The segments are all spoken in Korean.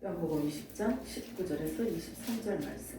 요한복음 20장 19절에서 23절 말씀.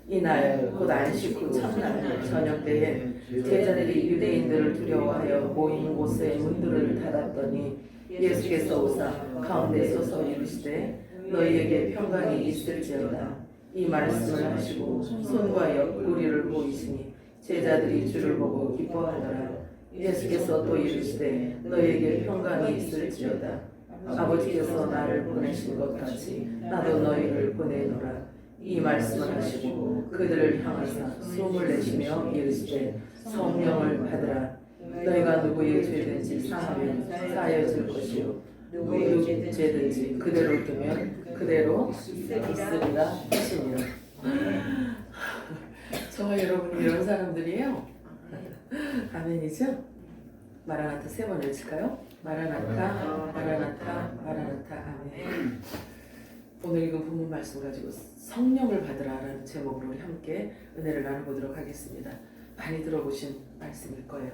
이날 곧 안식 후 첫날 저녁 때에 제자들이 유대인들을 두려워하여 모인 곳에 문들을 닫았더니 예수께서 오사 가운데 서서 이르시되 너희에게 평강이 있을지어다. 이 말씀을 하시고 손과 옆구리를 보이시니 제자들이 주를 보고 기뻐하더라. 예수께서 또 이르시되 너희에게 평강이 있을지어다. 아버지께서 나를 보내신 것 같이 나도 너희를 보내노라. 이 말씀을 하시고 그들을 향하사 숨을 내쉬며 이르시되 성령을 받으라. 너희가 누구의 죄든지 사하면 사하여질 것이요 누구의 죄든지 그대로 두면 그대로 있으리라 하시니라. 저와 여러분이 이런 사람들이에요. 아멘이죠? 마라나타 3번 외칠까요? 마라나타 마라나타 마라나타 아멘. 오늘 읽은 본문 말씀 가지고 성령을 받으라라는 제목으로 우리 함께 은혜를 나눠보도록 하겠습니다. 많이 들어보신 말씀일 거예요.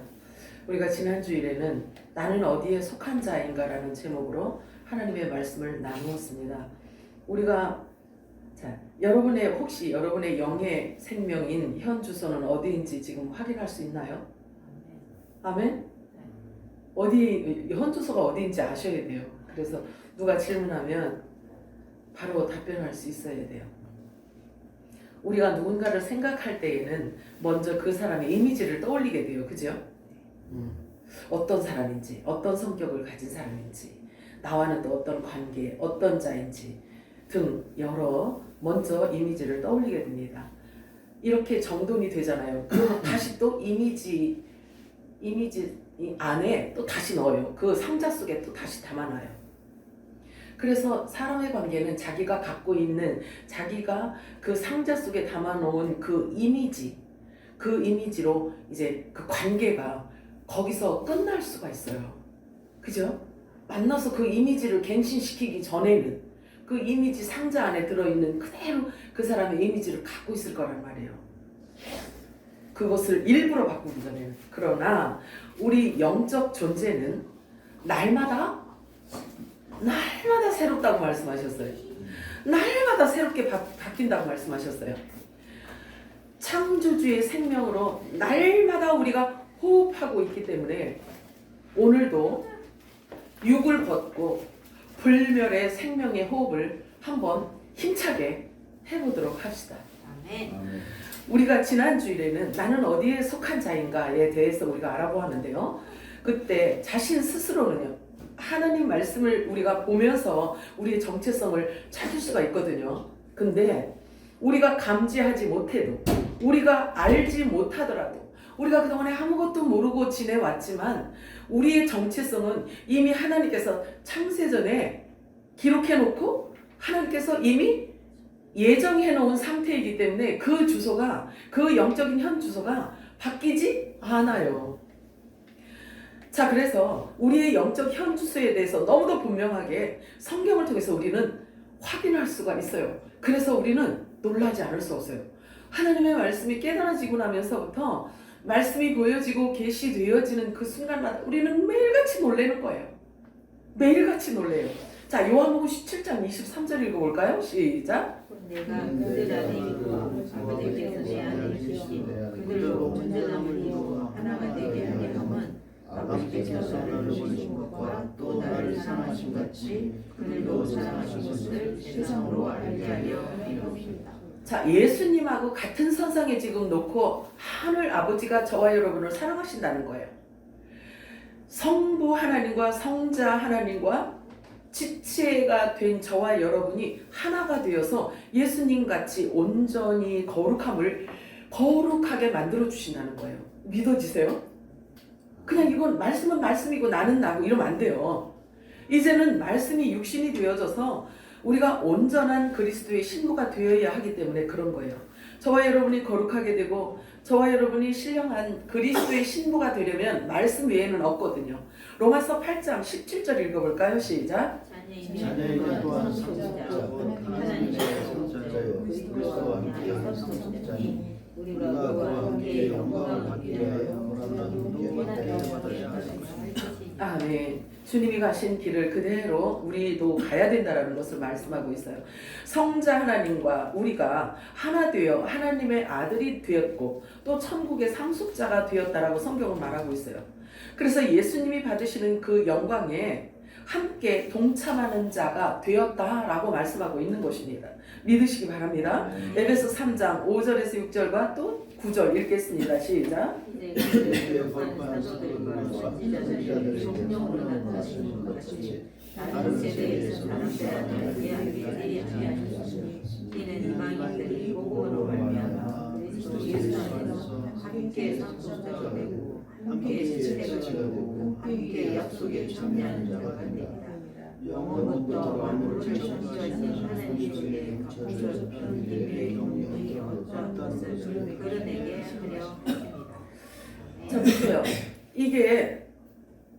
우리가 지난 주일에는 나는 어디에 속한 자인가라는 제목으로 하나님의 말씀을 나누었습니다. 우리가 혹시 여러분의 영의 생명인 현 주소는 어디인지 지금 확인할 수 있나요? 아멘? 현 주소가 어디인지 아셔야 돼요. 그래서 누가 질문하면 바로 답변할 수 있어야 돼요. 우리가 누군가를 생각할 때에는 먼저 그 사람의 이미지를 떠올리게 돼요. 그죠? 어떤 사람인지, 어떤 성격을 가진 사람인지, 나와는 또 어떤 관계, 어떤 자인지 등 여러 먼저 이미지를 떠올리게 됩니다. 이렇게 정돈이 되잖아요. 그리고 다시 또 이미지 안에 또 다시 넣어요. 그 상자 속에 또 다시 담아놔요. 그래서 사람의 관계는 자기가 갖고 있는 자기가 그 상자 속에 담아놓은 그 이미지로 이제 그 관계가 거기서 끝날 수가 있어요. 그죠? 만나서 그 이미지를 갱신시키기 전에는 그 이미지 상자 안에 들어있는 그대로 그 사람의 이미지를 갖고 있을 거란 말이에요. 그것을 일부러 바꾸기 전에는. 그러나 우리 영적 존재는 날마다 새롭다고 말씀하셨어요. 날마다 새롭게 바뀐다고 말씀하셨어요. 창조주의 생명으로 날마다 우리가 호흡하고 있기 때문에 오늘도 육을 벗고 불멸의 생명의 호흡을 한번 힘차게 해보도록 합시다. 아멘. 우리가 지난 주일에는 나는 어디에 속한 자인가에 대해서 우리가 알아보았는데요. 그때 자신 스스로는요, 하나님 말씀을 우리가 보면서 우리의 정체성을 찾을 수가 있거든요. 근데 우리가 감지하지 못해도, 우리가 알지 못하더라도, 우리가 그동안에 아무것도 모르고 지내왔지만 우리의 정체성은 이미 하나님께서 창세전에 기록해놓고 하나님께서 이미 예정해놓은 상태이기 때문에 그 주소가, 그 영적인 현 주소가 바뀌지 않아요. 자, 그래서 우리의 영적 현 주소에 대해서 너무도 분명하게 성경을 통해서 우리는 확인할 수가 있어요. 그래서 우리는 놀라지 않을 수 없어요. 하나님의 말씀이 깨달아지고 나면서부터 말씀이 보여지고 계시되어지는 그 순간마다 우리는 매일같이 놀라는 거예요. 매일같이 놀래요. 자, 요한복음 17장 23절 읽어볼까요? 시작. 내가 그들 안에 있고 아버지께서 내 안에 계시니 그들로 온전함을 이루어 하나가 되게 하게 함은 아버지께서 나를 보내신 것과 또 나를 사랑하신 같이 그들도 사랑하신 것을 세상으로 알게 하려 함이옵니다. 자, 예수님하고 같은 선상에 지금 놓고 하늘 아버지가 저와 여러분을 사랑하신다는 거예요. 성부 하나님과 성자 하나님과 지체가 된 저와 여러분이 하나가 되어서 예수님같이 온전히 거룩하게 만들어 주신다는 거예요. 믿어지세요? 그냥 이건 말씀은 말씀이고 나는 나고 이러면 안 돼요. 이제는 말씀이 육신이 되어져서 우리가 온전한 그리스도의 신부가 되어야 하기 때문에 그런 거예요. 저와 여러분이 거룩하게 되고 저와 여러분이 신령한 그리스도의 신부가 되려면 말씀 외에는 없거든요. 로마서 8장 17절 읽어볼까요? 시작. 자녀이면 또한 성자고 하나님의 성자요 그리스도와 함께 성자니 우리가 그와 함께 영광을 받기 위하여 누구나 함께 받으려 하실 것입니다. 네. 주님이 가신 길을 그대로 우리도 가야 된다라는 것을 말씀하고 있어요. 성자 하나님과 우리가 하나 되어 하나님의 아들이 되었고 또 천국의 상속자가 되었다라고 성경은 말하고 있어요. 그래서 예수님이 받으시는 그 영광에 함께 동참하는 자가 되었다라고 말씀하고 있는 것입니다. 믿으시기 바랍니다. 에베소 3장 5절에서 6절과 또 9절 읽겠습니다. 시작. 이제 그들과 사도들과 선지자들이 성령으로 나타나시는 것 같이 다른 세대에서 사람들에게 알게 아니하셨으니 이는 이방인들이 복음으로 말미암아 그리스도 예수 안에서 함께 상속자가 되고 함께 지체가 되고 함께 약속에 참여하는 자가 됩니다. 영원부터 만물을 창조하신 하나님께 값주셔서 편리의 영역이 어떠한 것을 그들에게 하려 합니다. 자, 보세요. 이게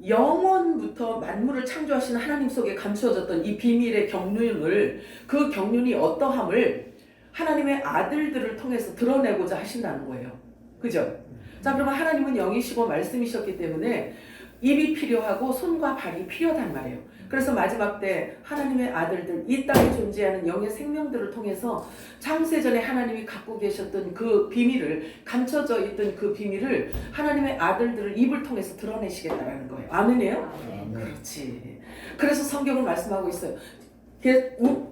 영원부터 만물을 창조하신 하나님 속에 감추어졌던 이 비밀의 경륜을, 그 경륜이 어떠함을 하나님의 아들들을 통해서 드러내고자 하신다는 거예요. 그죠? 자, 그러면 하나님은 영이시고 말씀이셨기 때문에 입이 필요하고 손과 발이 필요하단 말이에요. 그래서 마지막 때 하나님의 아들들, 이 땅에 존재하는 영의 생명들을 통해서 창세전에 하나님이 갖고 계셨던 그 비밀을, 감춰져 있던 그 비밀을 하나님의 아들들을 입을 통해서 드러내시겠다라는 거예요. 아멘이에요? 그렇지. 그래서 성경을 말씀하고 있어요.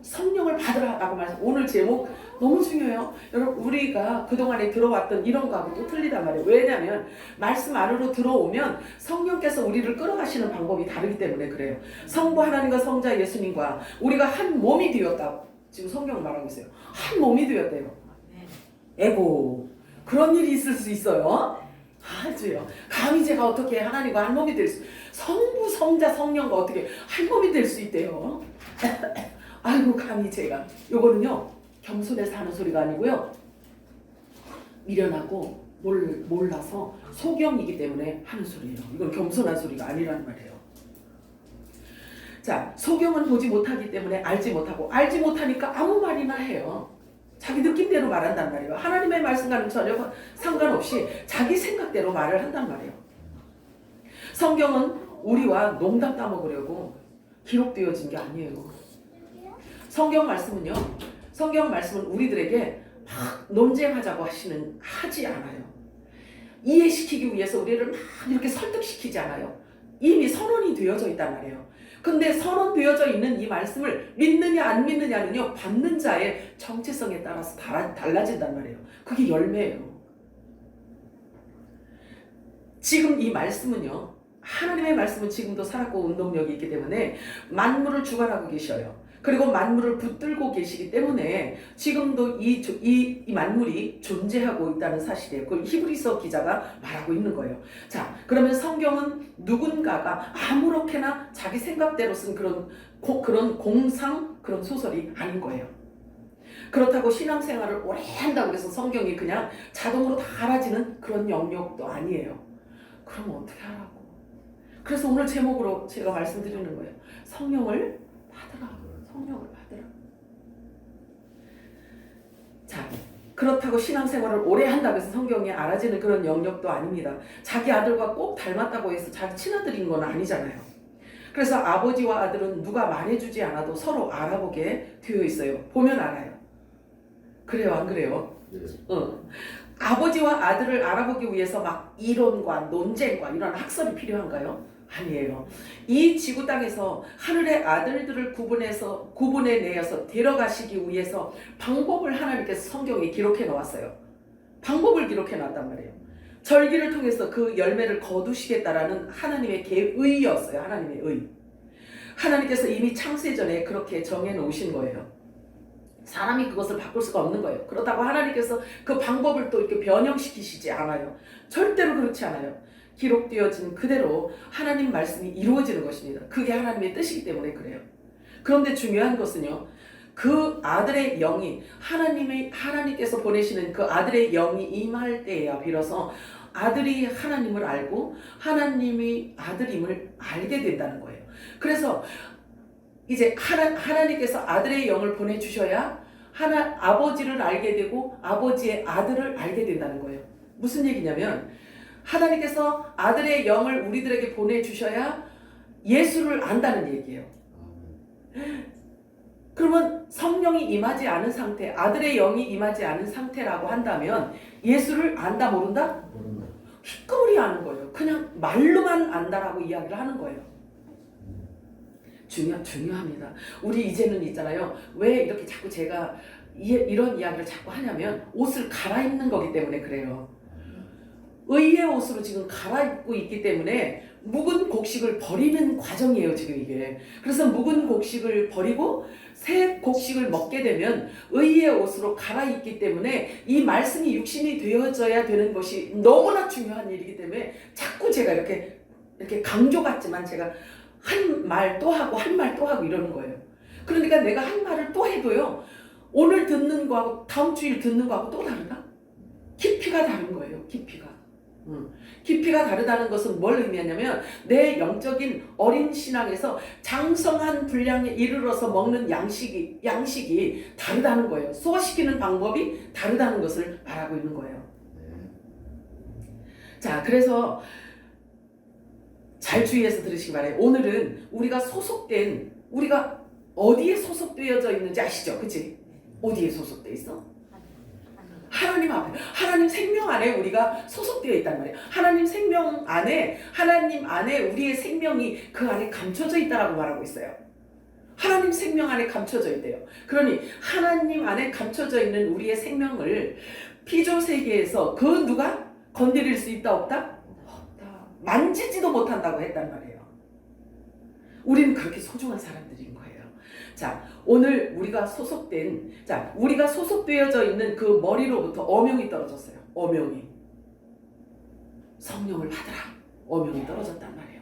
성령을 받으라라고 말씀. 오늘 제목 너무 중요해요. 여러분, 우리가 그동안에 들어왔던 이런 거하고 또 틀리단 말이에요. 왜냐하면 말씀 안으로 들어오면 성령께서 우리를 끌어가시는 방법이 다르기 때문에 그래요. 성부 하나님과 성자 예수님과 우리가 한 몸이 되었다. 지금 성경을 말하고 있어요. 한 몸이 되었대요. 에고, 그런 일이 있을 수 있어요. 아주요. 감히 제가 어떻게 하나님과 한 몸이 될 수, 성부, 성자, 성령과 어떻게 한 몸이 될 수 있대요. 아이고, 감히 제가. 요거는요, 겸손해서 하는 소리가 아니고요, 미련하고 몰라서 소경이기 때문에 하는 소리예요. 이건 겸손한 소리가 아니라는 말이에요. 자, 소경은 보지 못하기 때문에 알지 못하고, 알지 못하니까 아무 말이나 해요. 자기 느낌대로 말한단 말이에요. 하나님의 말씀과는 전혀 상관없이 자기 생각대로 말을 한단 말이에요. 성경은 우리와 농담 따먹으려고 기록되어진 게 아니에요. 성경 말씀은 우리들에게 막 논쟁하자고 하지 않아요. 이해시키기 위해서 우리를 막 이렇게 설득시키지 않아요. 이미 선언이 되어져 있단 말이에요. 근데 선언되어져 있는 이 말씀을 믿느냐 안 믿느냐는요, 받는 자의 정체성에 따라서 달라진단 말이에요. 그게 열매예요. 지금 이 말씀은요, 하나님의 말씀은 지금도 살았고 운동력이 있기 때문에 만물을 주관하고 계셔요. 그리고 만물을 붙들고 계시기 때문에 지금도 이 만물이 존재하고 있다는 사실이에요. 그걸 히브리서 기자가 말하고 있는 거예요. 자, 그러면 성경은 누군가가 아무렇게나 자기 생각대로 쓴 그런 공상, 그런 소설이 아닌 거예요. 그렇다고 신앙생활을 오래 한다고 해서 성경이 그냥 자동으로 다 알아지는 그런 영역도 아니에요. 그럼 어떻게 하라고? 그래서 오늘 제목으로 제가 말씀드리는 거예요. 성령을 받으라. 성령을 받으라. 자, 그렇다고 신앙생활을 오래 한다고 해서 성경이 알아지는 그런 영역도 아닙니다. 자기 아들과 꼭 닮았다고 해서 자기 친아들인 건 아니잖아요. 그래서 아버지와 아들은 누가 말해주지 않아도 서로 알아보게 되어 있어요. 보면 알아요. 그래요, 안 그래요? 네. 아버지와 아들을 알아보기 위해서 막 이론과 논쟁과 이런 학설이 필요한가요? 아니에요. 이 지구 땅에서 하늘의 아들들을 구분해내어서 데려가시기 위해서 방법을 하나님께서 성경에 기록해 놓았어요. 방법을 기록해 놨단 말이에요. 절기를 통해서 그 열매를 거두시겠다라는 하나님의 계의였어요. 하나님의 의. 하나님께서 이미 창세전에 그렇게 정해 놓으신 거예요. 사람이 그것을 바꿀 수가 없는 거예요. 그렇다고 하나님께서 그 방법을 또 이렇게 변형시키시지 않아요. 절대로 그렇지 않아요. 기록되어진 그대로 하나님 말씀이 이루어지는 것입니다. 그게 하나님의 뜻이기 때문에 그래요. 그런데 중요한 것은요, 그 아들의 영이 하나님께서 보내시는 그 아들의 영이 임할 때에야 비로소 아들이 하나님을 알고 하나님이 아들임을 알게 된다는 거예요. 그래서 이제 하나님께서 아들의 영을 보내주셔야 아버지를 알게 되고 아버지의 아들을 알게 된다는 거예요. 무슨 얘기냐면 하나님께서 아들의 영을 우리들에게 보내주셔야 예수를 안다는 얘기예요. 그러면 성령이 임하지 않은 상태, 아들의 영이 임하지 않은 상태라고 한다면 예수를 안다 모른다? 희꺼리 아는 거예요. 그냥 말로만 안다라고 이야기를 하는 거예요. 중요합니다. 우리 이제는 있잖아요. 왜 이렇게 자꾸 제가 이런 이야기를 자꾸 하냐면 옷을 갈아입는 거기 때문에 그래요. 의의 옷으로 지금 갈아입고 있기 때문에 묵은 곡식을 버리는 과정이에요, 지금 이게. 그래서 묵은 곡식을 버리고 새 곡식을 먹게 되면 의의 옷으로 갈아입기 때문에 이 말씀이 육신이 되어져야 되는 것이 너무나 중요한 일이기 때문에 자꾸 제가 이렇게 강조 같지만 제가 한 말 또 하고 한 말 또 하고 이러는 거예요. 그러니까 내가 한 말을 또 해도요, 오늘 듣는 거하고 다음 주일 듣는 거하고 또 다르다? 깊이가 다른 거예요, 깊이가. 깊이가 다르다는 것은 뭘 의미하냐면 내 영적인 어린 신앙에서 장성한 분량에 이르러서 먹는 양식이 다르다는 거예요. 소화시키는 방법이 다르다는 것을 말하고 있는 거예요. 자, 그래서 잘 주의해서 들으시기 바라요. 오늘은 우리가 어디에 소속되어져 있는지 아시죠? 그치? 어디에 소속돼 있어? 하나님 앞에, 하나님 생명 안에 우리가 소속되어 있단 말이에요. 하나님 생명 안에, 하나님 안에 우리의 생명이 그 안에 감춰져 있다라고 말하고 있어요. 하나님 생명 안에 감춰져 있대요. 그러니 하나님 안에 감춰져 있는 우리의 생명을 피조 세계에서 그 누가 건드릴 수 있다 없다? 없다. 만지지도 못한다고 했단 말이에요. 우리는 그렇게 소중한 사람들인 거예요. 자, 오늘 우리가 소속되어져 있는 그 머리로부터 어명이 떨어졌어요. 어명이. 성령을 받으라. 어명이 떨어졌단 말이에요.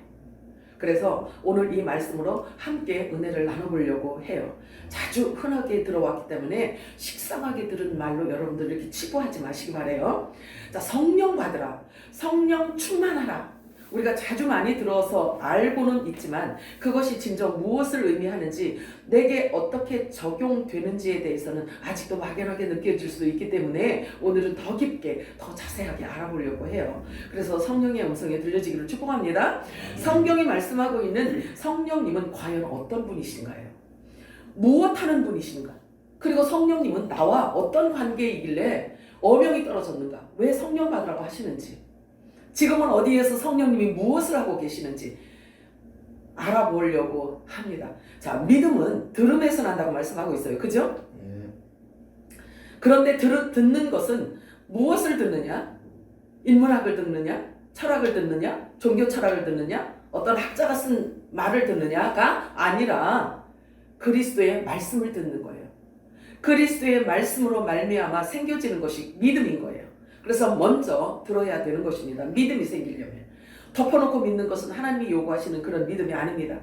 그래서 오늘 이 말씀으로 함께 은혜를 나눠보려고 해요. 자주 흔하게 들어왔기 때문에 식상하게 들은 말로 여러분들 이렇게 치부하지 마시기 바래요. 자, 성령 받으라. 성령 충만하라. 우리가 자주 많이 들어서 알고는 있지만 그것이 진정 무엇을 의미하는지 내게 어떻게 적용되는지에 대해서는 아직도 막연하게 느껴질 수도 있기 때문에 오늘은 더 깊게 더 자세하게 알아보려고 해요. 그래서 성령의 음성에 들려지기를 축복합니다. 성경이 말씀하고 있는 성령님은 과연 어떤 분이신가요? 무엇하는 분이신가? 그리고 성령님은 나와 어떤 관계이길래 어명이 떨어졌는가? 왜 성령 받으라고 하시는지, 지금은 어디에서 성령님이 무엇을 하고 계시는지 알아보려고 합니다. 자, 믿음은 들음에서 난다고 말씀하고 있어요. 그죠? 그런데 듣는 것은 무엇을 듣느냐? 인문학을 듣느냐? 철학을 듣느냐? 종교 철학을 듣느냐? 어떤 학자가 쓴 말을 듣느냐가 아니라 그리스도의 말씀을 듣는 거예요. 그리스도의 말씀으로 말미암아 생겨지는 것이 믿음인 거예요. 그래서 먼저 들어야 되는 것입니다. 믿음이 생기려면. 덮어놓고 믿는 것은 하나님이 요구하시는 그런 믿음이 아닙니다.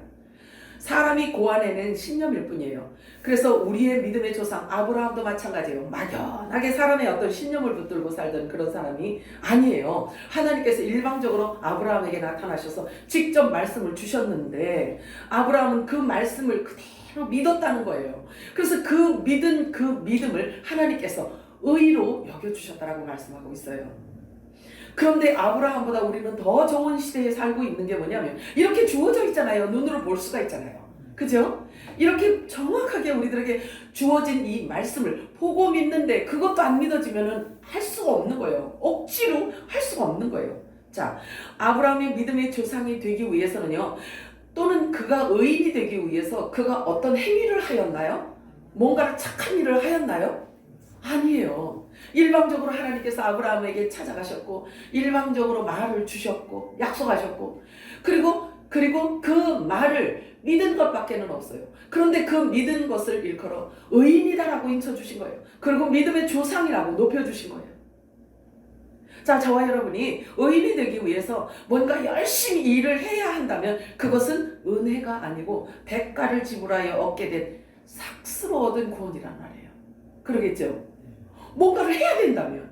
사람이 고안해낸 신념일 뿐이에요. 그래서 우리의 믿음의 조상 아브라함도 마찬가지예요. 막연하게 사람의 어떤 신념을 붙들고 살던 그런 사람이 아니에요. 하나님께서 일방적으로 아브라함에게 나타나셔서 직접 말씀을 주셨는데 아브라함은 그 말씀을 그대로 믿었다는 거예요. 그래서 그 믿음을 하나님께서 의로 여겨주셨다라고 말씀하고 있어요. 그런데 아브라함보다 우리는 더 좋은 시대에 살고 있는 게 뭐냐면 이렇게 주어져 있잖아요. 눈으로 볼 수가 있잖아요. 그죠? 이렇게 정확하게 우리들에게 주어진 이 말씀을 보고 믿는데 그것도 안 믿어지면 할 수가 없는 거예요. 억지로 할 수가 없는 거예요. 자, 아브라함의 믿음의 조상이 되기 위해서는요, 또는 그가 의인이 되기 위해서 그가 어떤 행위를 하였나요? 뭔가를 착한 일을 하였나요? 아니에요. 일방적으로 하나님께서 아브라함에게 찾아가셨고 일방적으로 말을 주셨고 약속하셨고 그리고 그 말을 믿은 것밖에는 없어요. 그런데 그 믿은 것을 일컬어 의인이다라고 인쳐주신 거예요. 그리고 믿음의 조상이라고 높여주신 거예요. 자, 저와 여러분이 의인이 되기 위해서 뭔가 열심히 일을 해야 한다면 그것은 은혜가 아니고 대가를 지불하여 얻게 된 삭스로 얻은 구원이란 말이에요. 그러겠죠? 뭔가를 해야 된다면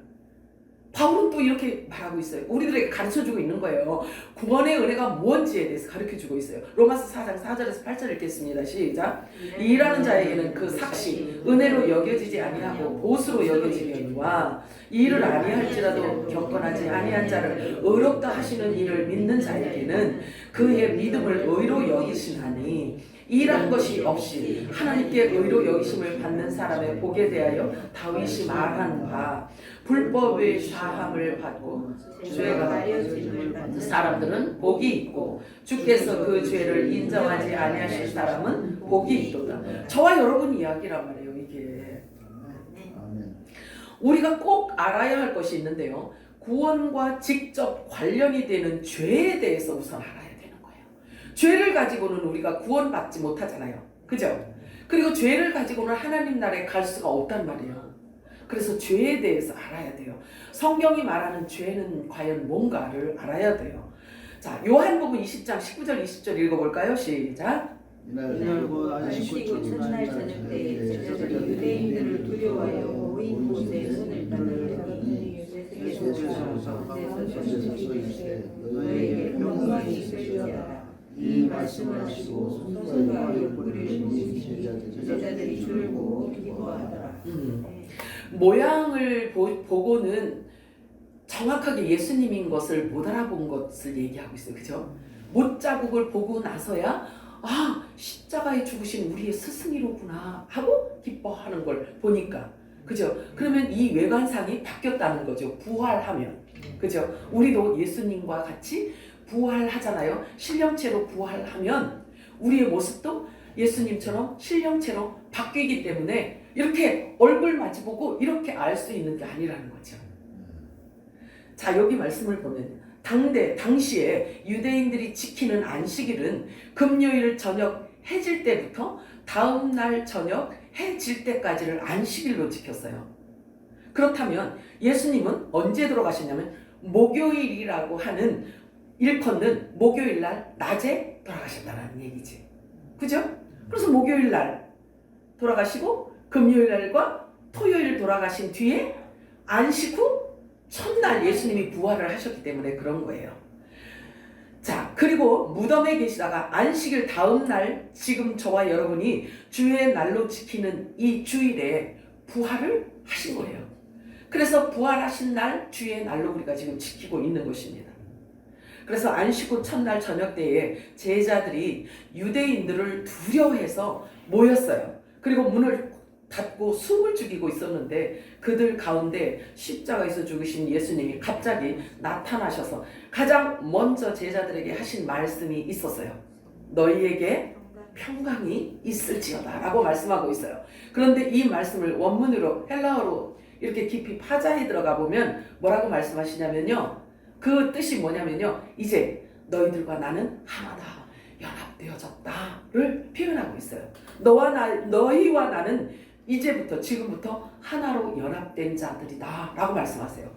바울은 또 이렇게 말하고 있어요. 우리들에게 가르쳐주고 있는 거예요. 구원의 은혜가 뭔지에 대해서 가르쳐주고 있어요. 로마서 4장 4절에서 8절 읽겠습니다. 시작. 일하는 자에게는 그 삭시 은혜로 여겨지지 아니하고 보수로 여겨지려니와 일을 아니할지라도 경건하지 아니한 자를 의롭다 하시는 이를 믿는 자에게는 그의 믿음을 의로 여기시나니 일한 것이 없이 하나님께 의로 여기심을 받는 사람의 복에 대하여 다윗이 말한 바 불법의 사함을 받고 죄가 가려짐을 받는 사람들은 복이 있고 주께서 그 죄를 인정하지 아니하실 사람은 복이 있도다. 저와 여러분 이야기란 말이에요. 이게 우리가 꼭 알아야 할 것이 있는데요. 구원과 직접 관련이 되는 죄에 대해서 우선 알아야 되는 거예요. 죄를 가지고는 우리가 구원받지 못하잖아요. 그죠? 그리고 죄를 가지고는 하나님 나라에 갈 수가 없단 말이에요. 그래서 죄에 대해서 알아야 돼요. 성경이 말하는 죄는 과연 뭔가를 알아야 돼요. 자, 요한복음 20장 19절 20절 읽어볼까요? 시작. 이날 곧 안식구 첫날 저녁 때에 제자들이 유대인들을 두려워하여 모인 곳에 손을 따르니 예수께서 가운데서 서서 이르시되 너에게 평강이 있을지어다. 이 말씀을 하시고 손과 옆구리를 씻으시니 제자들이 주를 보고 기뻐하더라. 모양을 보고는 정확하게 예수님인 것을 못 알아본 것을 얘기하고 있어요. 그죠? 못자국을 보고 나서야 아, 십자가에 죽으신 우리의 스승이로구나 하고 기뻐하는 걸 보니까. 그죠? 그러면 이 외관상이 바뀌었다는 거죠. 부활하면. 그죠? 우리도 예수님과 같이 부활하잖아요. 신령체로 부활하면 우리의 모습도 예수님처럼 신령체로 바뀌기 때문에 이렇게 얼굴 마주보고 이렇게 알 수 있는 게 아니라는 거죠. 자, 여기 말씀을 보면 당시에 유대인들이 지키는 안식일은 금요일 저녁 해 질 때부터 다음 날 저녁 해 질 때까지를 안식일로 지켰어요. 그렇다면 예수님은 언제 돌아가셨냐면 목요일이라고 하는 일컫는 목요일 날 낮에 돌아가셨다는 얘기지. 그죠? 그래서 목요일 날 돌아가시고 금요일 날과 토요일 돌아가신 뒤에 안식 후 첫날 예수님이 부활을 하셨기 때문에 그런 거예요. 자, 그리고 무덤에 계시다가 안식일 다음 날 지금 저와 여러분이 주의 날로 지키는 이 주일에 부활을 하신 거예요. 그래서 부활하신 날 주의 날로 우리가 지금 지키고 있는 것입니다. 그래서 안식 후 첫날 저녁 때에 제자들이 유대인들을 두려워해서 모였어요. 그리고 문을 닫고 숨을 죽이고 있었는데 그들 가운데 십자가에서 죽으신 예수님이 갑자기 나타나셔서 가장 먼저 제자들에게 하신 말씀이 있었어요. 너희에게 평강이 있을지어다 라고 말씀하고 있어요. 그런데 이 말씀을 원문으로 헬라어로 이렇게 깊이 파자에 들어가 보면 뭐라고 말씀하시냐면요, 그 뜻이 뭐냐면요, 이제 너희들과 나는 하나다, 연합되어졌다를 표현하고 있어요. 너희와 나는 이제부터 지금부터 하나로 연합된 자들이다 라고 말씀하세요.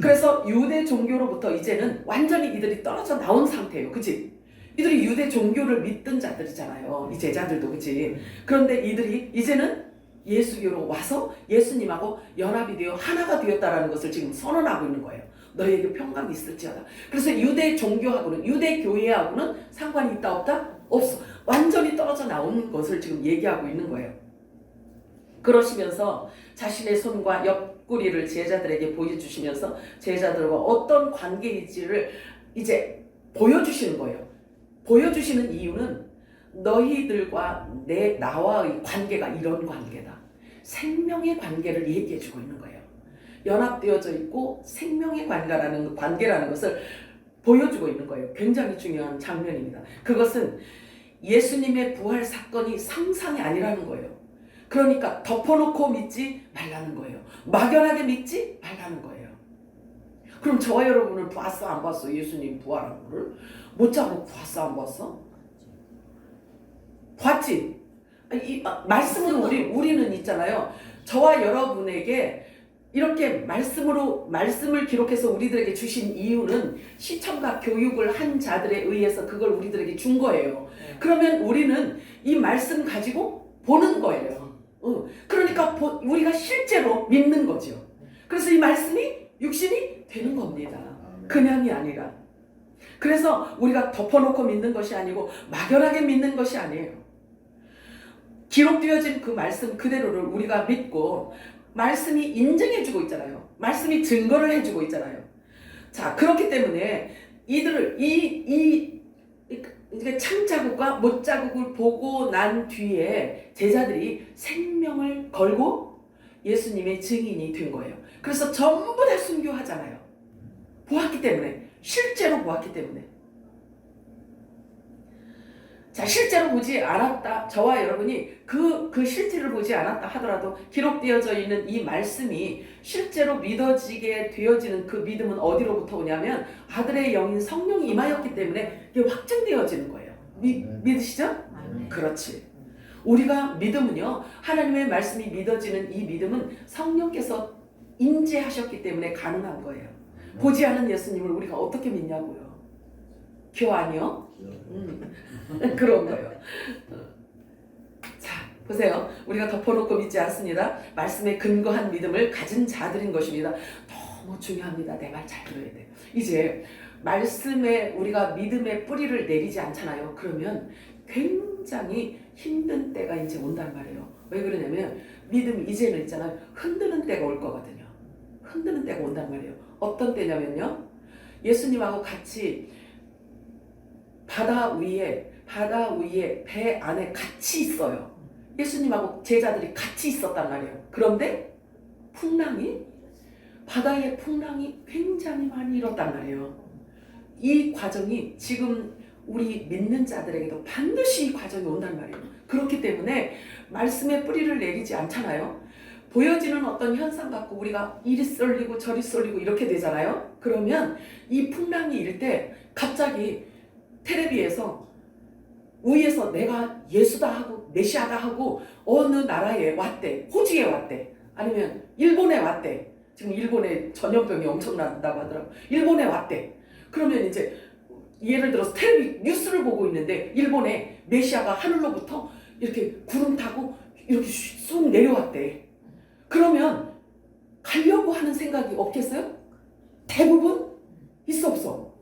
그래서 유대 종교로부터 이제는 완전히 이들이 떨어져 나온 상태예요. 그치? 이들이 유대 종교를 믿던 자들이잖아요. 이 제자들도. 그치? 그런데 이들이 이제는 예수교로 와서 예수님하고 연합이 되어 하나가 되었다라는 것을 지금 선언하고 있는 거예요. 너희에게 평강이 있을지어다. 그래서 유대 종교하고는, 유대 교회하고는 상관이 있다 없다? 없어. 완전히 떨어져 나온 것을 지금 얘기하고 있는 거예요. 그러시면서 자신의 손과 옆구리를 제자들에게 보여주시면서 제자들과 어떤 관계인지를 이제 보여주시는 거예요. 보여주시는 이유는 너희들과 나와의 관계가 이런 관계다. 생명의 관계를 얘기해주고 있는 거예요. 연합되어져 있고 생명의 관계라는 것을 보여주고 있는 거예요. 굉장히 중요한 장면입니다. 그것은 예수님의 부활 사건이 상상이 아니라는 거예요. 그러니까 덮어놓고 믿지 말라는 거예요. 막연하게 믿지 말라는 거예요. 그럼 저와 여러분은 봤어 안 봤어? 예수님 부활한 거를? 못 잡고 봤어 안 봤어? 봤지? 말씀으로 우리는 있잖아요. 저와 여러분에게 이렇게 말씀을 기록해서 우리들에게 주신 이유는 시청과 교육을 한 자들에 의해서 그걸 우리들에게 준 거예요. 그러면 우리는 이 말씀 가지고 보는 거예요. 그러니까 우리가 실제로 믿는 거죠. 그래서 이 말씀이 육신이 되는 겁니다. 그냥이 아니라. 그래서 우리가 덮어놓고 믿는 것이 아니고 막연하게 믿는 것이 아니에요. 기록되어진 그 말씀 그대로를 우리가 믿고 말씀이 인정해주고 있잖아요. 말씀이 증거를 해주고 있잖아요. 자, 그렇기 때문에 이들을 이게 창자국과 못자국을 보고 난 뒤에 제자들이 생명을 걸고 예수님의 증인이 된 거예요. 그래서 전부 다 순교하잖아요. 보았기 때문에, 실제로 보았기 때문에. 자, 실제로 보지 않았다. 저와 여러분이 그 실체를 보지 않았다 하더라도 기록되어져 있는 이 말씀이 실제로 믿어지게 되어지는 그 믿음은 어디로부터 오냐면 아들의 영인 성령이 임하였기 때문에 이게 확증되어지는 거예요. 믿으시죠? 그렇지. 우리가 믿음은요, 하나님의 말씀이 믿어지는 이 믿음은 성령께서 인재하셨기 때문에 가능한 거예요. 보지 않은 예수님을 우리가 어떻게 믿냐고요. 교환이요? 그런 거예요. 자, 보세요. 우리가 덮어놓고 믿지 않습니다. 말씀에 근거한 믿음을 가진 자들인 것입니다. 너무 중요합니다. 내 말 잘 들어야 돼요. 이제 말씀에 우리가 믿음의 뿌리를 내리지 않잖아요. 그러면 굉장히 힘든 때가 이제 온단 말이에요. 왜 그러냐면 믿음이 이제는 있잖아요. 흔드는 때가 올 거거든요. 흔드는 때가 온단 말이에요. 어떤 때냐면요. 예수님하고 같이 바다 위에 배 안에 같이 있어요. 예수님하고 제자들이 같이 있었단 말이에요. 그런데 바다의 풍랑이 굉장히 많이 일었단 말이에요. 이 과정이 지금 우리 믿는 자들에게도 반드시 이 과정이 온단 말이에요. 그렇기 때문에 말씀의 뿌리를 내리지 않잖아요. 보여지는 어떤 현상 갖고 우리가 이리 쏠리고 저리 쏠리고 이렇게 되잖아요. 그러면 이 풍랑이 일 때 갑자기 텔레비에서 위에서 내가 예수다 하고 메시아다 하고 어느 나라에 왔대. 호주에 왔대. 아니면 일본에 왔대. 지금 일본에 전염병이 엄청난다고 하더라고. 일본에 왔대. 그러면 이제 예를 들어서 텔레비 뉴스를 보고 있는데 일본에 메시아가 하늘로부터 이렇게 구름 타고 이렇게 쑥 내려왔대. 그러면 가려고 하는 생각이 없겠어요? 대부분 있어 없어?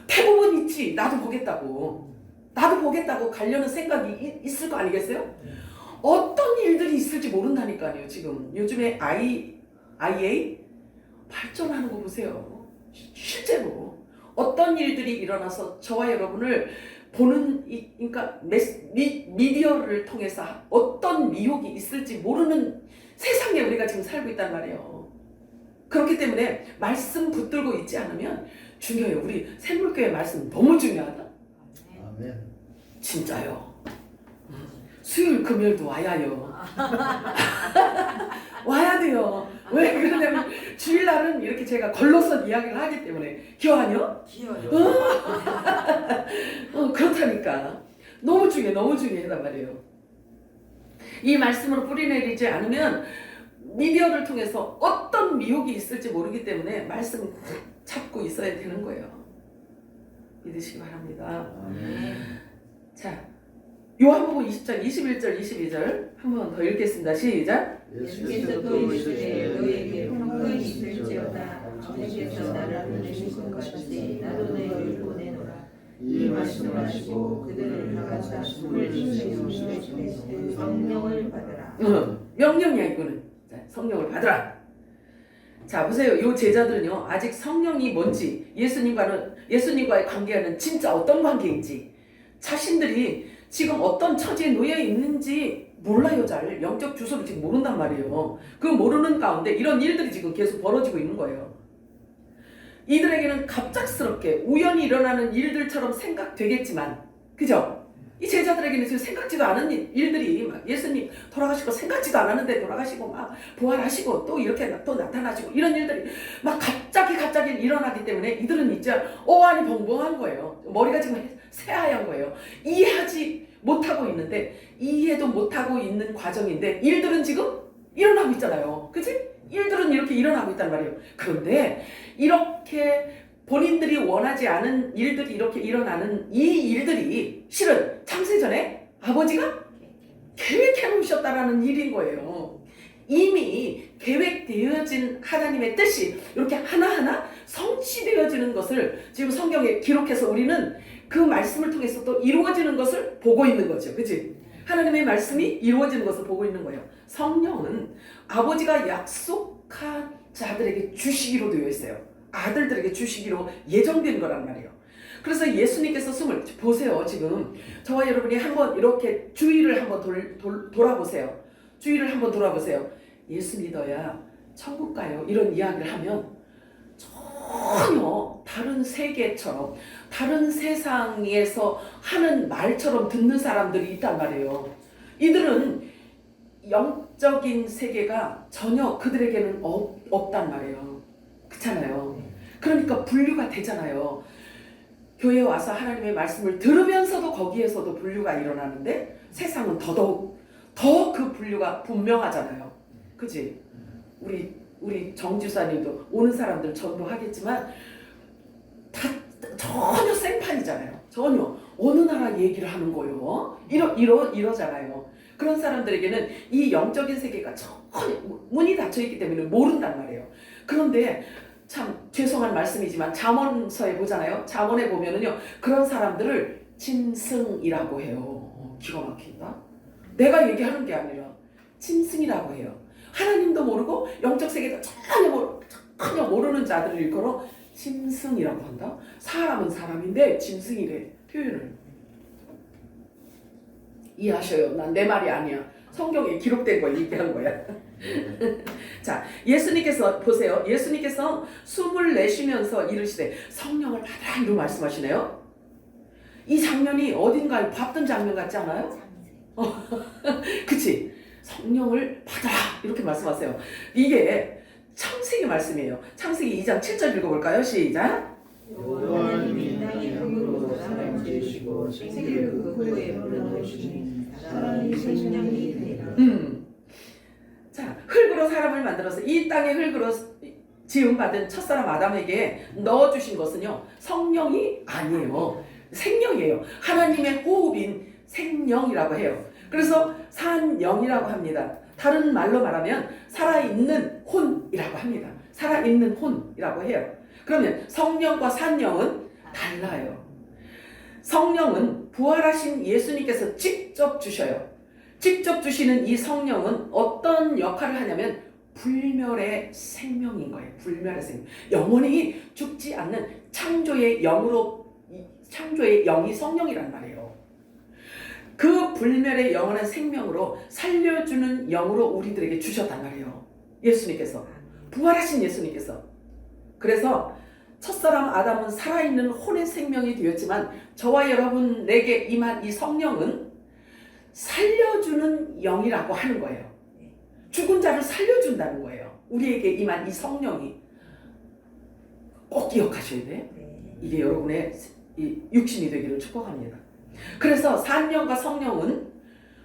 대부분 있지. 나도 보겠다고 가려는 생각이 있을 거 아니겠어요? 어떤 일들이 있을지 모른다니까요. 지금 요즘에 IA 발전하는 거 보세요. 실제로 어떤 일들이 일어나서 저와 여러분을 보는 그러니까 미디어를 통해서 어떤 미혹이 있을지 모르는 세상에 우리가 지금 살고 있단 말이에요. 그렇기 때문에 말씀 붙들고 있지 않으면 중요해요. 우리 샘물교회 말씀 너무 중요하다. 아멘. 진짜요. 수요일 금요일도 와야요. 와야 돼요. 왜 그러냐면 주일날은 이렇게 제가 걸러서 이야기를 하기 때문에. 기억하냐? 그렇다니까. 너무 중요하단 말이에요. 이 말씀으로 뿌리내리지 않으면 미디어를 통해서 어떤 미혹이 있을지 모르기 때문에 말씀을 잡고 있어야 되는 거예요. 믿으시기 바랍니다. 자, 요한복음 20장 21절 22절 한 번 더 읽겠습니다. 시작. 예수께서 또 이르시되 너희에게 평강이 있을지어다. 아버지께서 나를 보내신 것 같이 나도 너희를 보내노라. 이 말씀을 하시고 그들을 나가사 숨을 쉬시고 이르시되 성령을 받으라. 명령이야 이거는. 자, 성령을 받으라. 자, 보세요. 요 제자들은요 아직 성령이 뭔지 예수님과의 관계는 진짜 어떤 관계인지 자신들이 지금 어떤 처지에 놓여 있는지 몰라요. 잘 영적 주소를 지금 모른단 말이에요. 그 모르는 가운데 이런 일들이 지금 계속 벌어지고 있는 거예요. 이들에게는 갑작스럽게 우연히 일어나는 일들처럼 생각되겠지만, 그죠? 이 제자들에게는 지금 생각지도 않은 일들이 막 예수님 돌아가시고 생각지도 않았는데 돌아가시고 막 부활하시고 또 이렇게 또 나타나시고 이런 일들이 막 갑자기 일어나기 때문에 이들은 이제 어안이 벙벙한 거예요. 머리가 지금 새하얀 거예요. 이해하지 못하고 있는데 이해도 못하고 있는 과정인데 일들은 지금 일어나고 있잖아요. 그치? 일들은 이렇게 일어나고 있단 말이에요. 그런데 이렇게 본인들이 원하지 않은 일들이 이렇게 일어나는 이 일들이 실은 창세전에 아버지가 계획해 놓으셨다라는 일인 거예요. 이미 계획되어진 하나님의 뜻이 이렇게 하나하나 성취되어지는 것을 지금 성경에 기록해서 우리는 그 말씀을 통해서 또 이루어지는 것을 보고 있는 거죠. 그치? 하나님의 말씀이 이루어지는 것을 보고 있는 거예요. 성령은 아버지가 약속한 자들에게 주시기로 되어 있어요. 아들들에게 주시기로 예정된 거란 말이에요. 그래서 예수님께서 숨을 보세요. 지금 저와 여러분이 한번 이렇게 주위를 한번 돌아보세요. 주위를 한번 돌아보세요. 예수 믿어야 천국 가요. 이런 이야기를 하면 전혀 다른 세계처럼 다른 세상에서 하는 말처럼 듣는 사람들이 있단 말이에요. 이들은 영적인 세계가 전혀 그들에게는 없단 말이에요. 그렇잖아요. 그러니까 분류가 되잖아요. 교회에 와서 하나님의 말씀을 들으면서도 거기에서도 분류가 일어나는데 세상은 더더욱 더 그 분류가 분명하잖아요. 그치? 우리 정지사님도 오는 사람들 전도하겠지만 다 전혀 생판이잖아요. 전혀 어느 나라 얘기를 하는 거예요. 이러잖아요. 그런 사람들에게는 이 영적인 세계가 전혀 문이 닫혀있기 때문에 모른단 말이에요. 그런데 참 죄송한 말씀이지만 잠언서에 보잖아요. 잠언에 보면은요 그런 사람들을 짐승이라고 해요. 기가 막힌다. 내가 얘기하는 게 아니라 짐승이라고 해요. 하나님도 모르고 영적 세계도 전혀 모르는 자들을 일컬어 짐승이라고 한다. 사람은 사람인데 짐승이래. 표현을 이해하셔요. 난 내 말이 아니야. 성경에 기록된 거 얘기한 거야. 자, 예수님께서 보세요. 예수님께서 숨을 내쉬면서 이르시되 성령을 받으라 이런 말씀하시네요. 이 장면이 어딘가에 봤던 장면 같지 않아요? 그치? 성령을 받아라 이렇게 말씀하세요. 이게 창세기 말씀이에요. 창세기 2장 7절 읽어볼까요? 시작. 하나님이 땅에 흙으로 사람을 지으시고 생기를 그 흙에 불어넣으시니 사람이 생명이 되리라. 자, 흙으로 사람을 만들어서 이 땅에 흙으로 지음받은 첫사람 아담에게 넣어주신 것은요 성령이 아니에요. 생명이에요. 하나님의 호흡인 생명이라고 해요. 그래서 산영이라고 합니다. 다른 말로 말하면 살아있는 혼이라고 합니다. 살아있는 혼이라고 해요. 그러면 성령과 산영은 달라요. 성령은 부활하신 예수님께서 직접 주셔요. 직접 주시는 이 성령은 어떤 역할을 하냐면 불멸의 생명인 거예요. 불멸의 생명. 영원히 죽지 않는 창조의 영으로, 창조의 영이 성령이란 말이에요. 그 불멸의 영원한 생명으로 살려주는 영으로 우리들에게 주셨단 말이에요. 예수님께서. 부활하신 예수님께서. 그래서 첫사람 아담은 살아있는 혼의 생명이 되었지만 저와 여러분에게 임한 이 성령은 살려주는 영이라고 하는 거예요. 죽은 자를 살려준다는 거예요. 우리에게 임한 이 성령이. 꼭 기억하셔야 돼요. 이게 여러분의 이 육신이 되기를 축복합니다. 그래서 산령과 성령은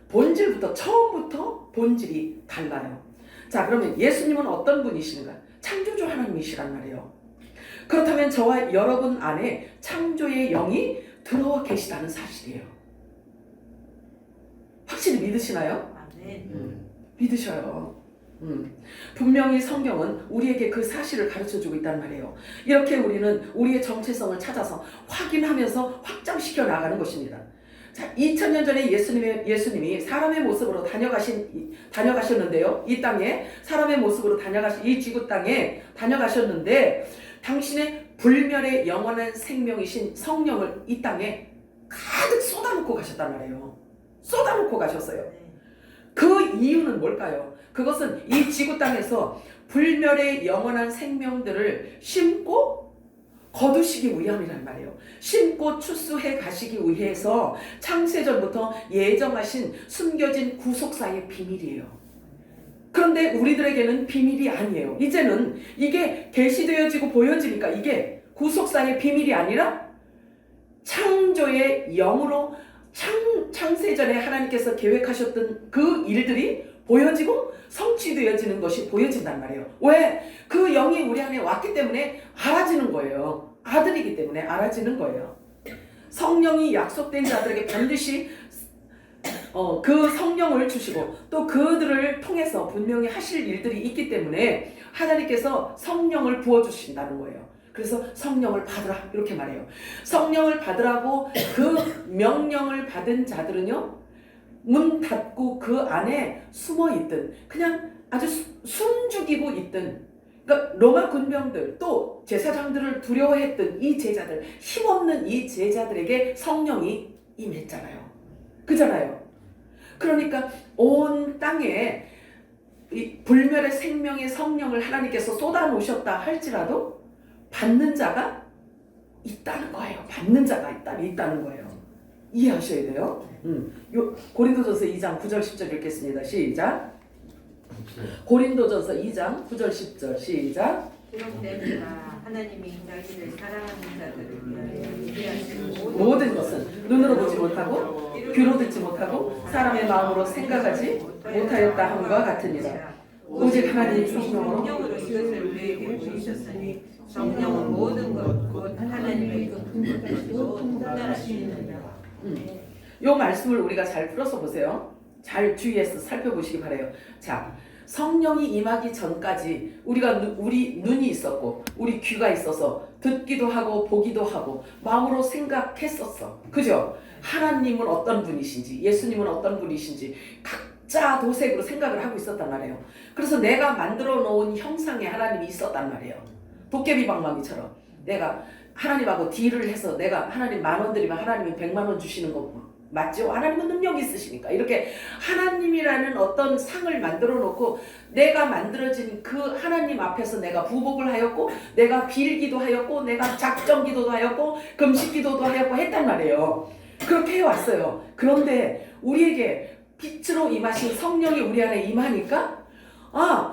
본질부터 처음부터 본질이 달라요. 자, 그러면 예수님은 어떤 분이신가? 창조주 하나님이시란 말이에요. 그렇다면 저와 여러분 안에 창조의 영이 들어와 계시다는 사실이에요. 확실히 믿으시나요? 믿으셔요. 분명히 성경은 우리에게 그 사실을 가르쳐주고 있단 말이에요. 이렇게 우리는 우리의 정체성을 찾아서 확인하면서 확장시켜 나가는 것입니다. 자, 2000년 전에 예수님이 사람의 모습으로 다녀가셨는데요. 이 땅에 사람의 모습으로 이 지구 땅에 다녀가셨는데 당신의 불멸의 영원한 생명이신 성령을 이 땅에 가득 쏟아놓고 가셨단 말이에요. 쏟아놓고 가셨어요. 그 이유는 뭘까요? 그것은 이 지구 땅에서 불멸의 영원한 생명들을 심고 거두시기 위함이란 말이에요. 심고 추수해 가시기 위해서 창세전부터 예정하신 숨겨진 구속사의 비밀이에요. 그런데 우리들에게는 비밀이 아니에요. 이제는 이게 계시되어지고 보여지니까 이게 구속사의 비밀이 아니라 창조의 영으로 창세전에 하나님께서 계획하셨던 그 일들이 보여지고 성취되어지는 것이 보여진단 말이에요. 왜? 그 영이 우리 안에 왔기 때문에 알아지는 거예요. 아들이기 때문에 알아지는 거예요. 성령이 약속된 자들에게 반드시 그 성령을 주시고 또 그들을 통해서 분명히 하실 일들이 있기 때문에 하나님께서 성령을 부어주신다는 거예요. 그래서 성령을 받으라 이렇게 말해요. 성령을 받으라고 그 명령을 받은 자들은요, 문 닫고 그 안에 숨어 있든 그냥 아주 숨죽이고 있든, 그러니까 로마 군병들 또 제사장들을 두려워했던 이 제자들, 힘없는 이 제자들에게 성령이 임했잖아요. 그잖아요. 그러니까 온 땅에 이 불멸의 생명의 성령을 하나님께서 쏟아 놓으셨다 할지라도 받는 자가 있다는 거예요. 받는 자가 있다는 거예요. 이해하셔야 돼요. 고린도전서 2장 9절 10절 읽겠습니다. 시작. 고린도전서 2장 9절 10절 시작. 기록되니라 하나님이 자기를 사랑하는 자들을 위하여 예비하신 모든 것은 눈으로 보지 못하고 귀로 듣지 못하고 사람의 마음으로 생각하지 못하였다 함과 같으니라. 오직 하나님이 성령으로 이것을 우리에게 주셨으니 성령은 모든 것 곧 하나님의 깊은 것도 통달하시느니라. 요 말씀을 우리가 잘 풀어서 보세요. 잘 주의해서 살펴보시기 바래요. 자, 성령이 임하기 전까지 우리 눈이 있었고 우리 귀가 있어서 듣기도 하고 보기도 하고 마음으로 생각했었어. 그죠? 하나님은 어떤 분이신지, 예수님은 어떤 분이신지 각자 도색으로 생각을 하고 있었단 말이에요. 그래서 내가 만들어 놓은 형상의 하나님이 있었단 말이에요. 도깨비 방망이처럼 내가 하나님하고 딜을 해서 내가 하나님 10,000원 드리면 하나님이 100,000원 주시는 거 맞죠? 하나님은 능력이 있으시니까 이렇게 하나님이라는 어떤 상을 만들어 놓고 내가 만들어진 그 하나님 앞에서 내가 부복을 하였고 내가 빌기도 하였고 내가 작정 기도도 하였고 금식 기도도 하였고 했단 말이에요. 그렇게 해왔어요. 그런데 우리에게 빛으로 임하신 성령이 우리 안에 임하니까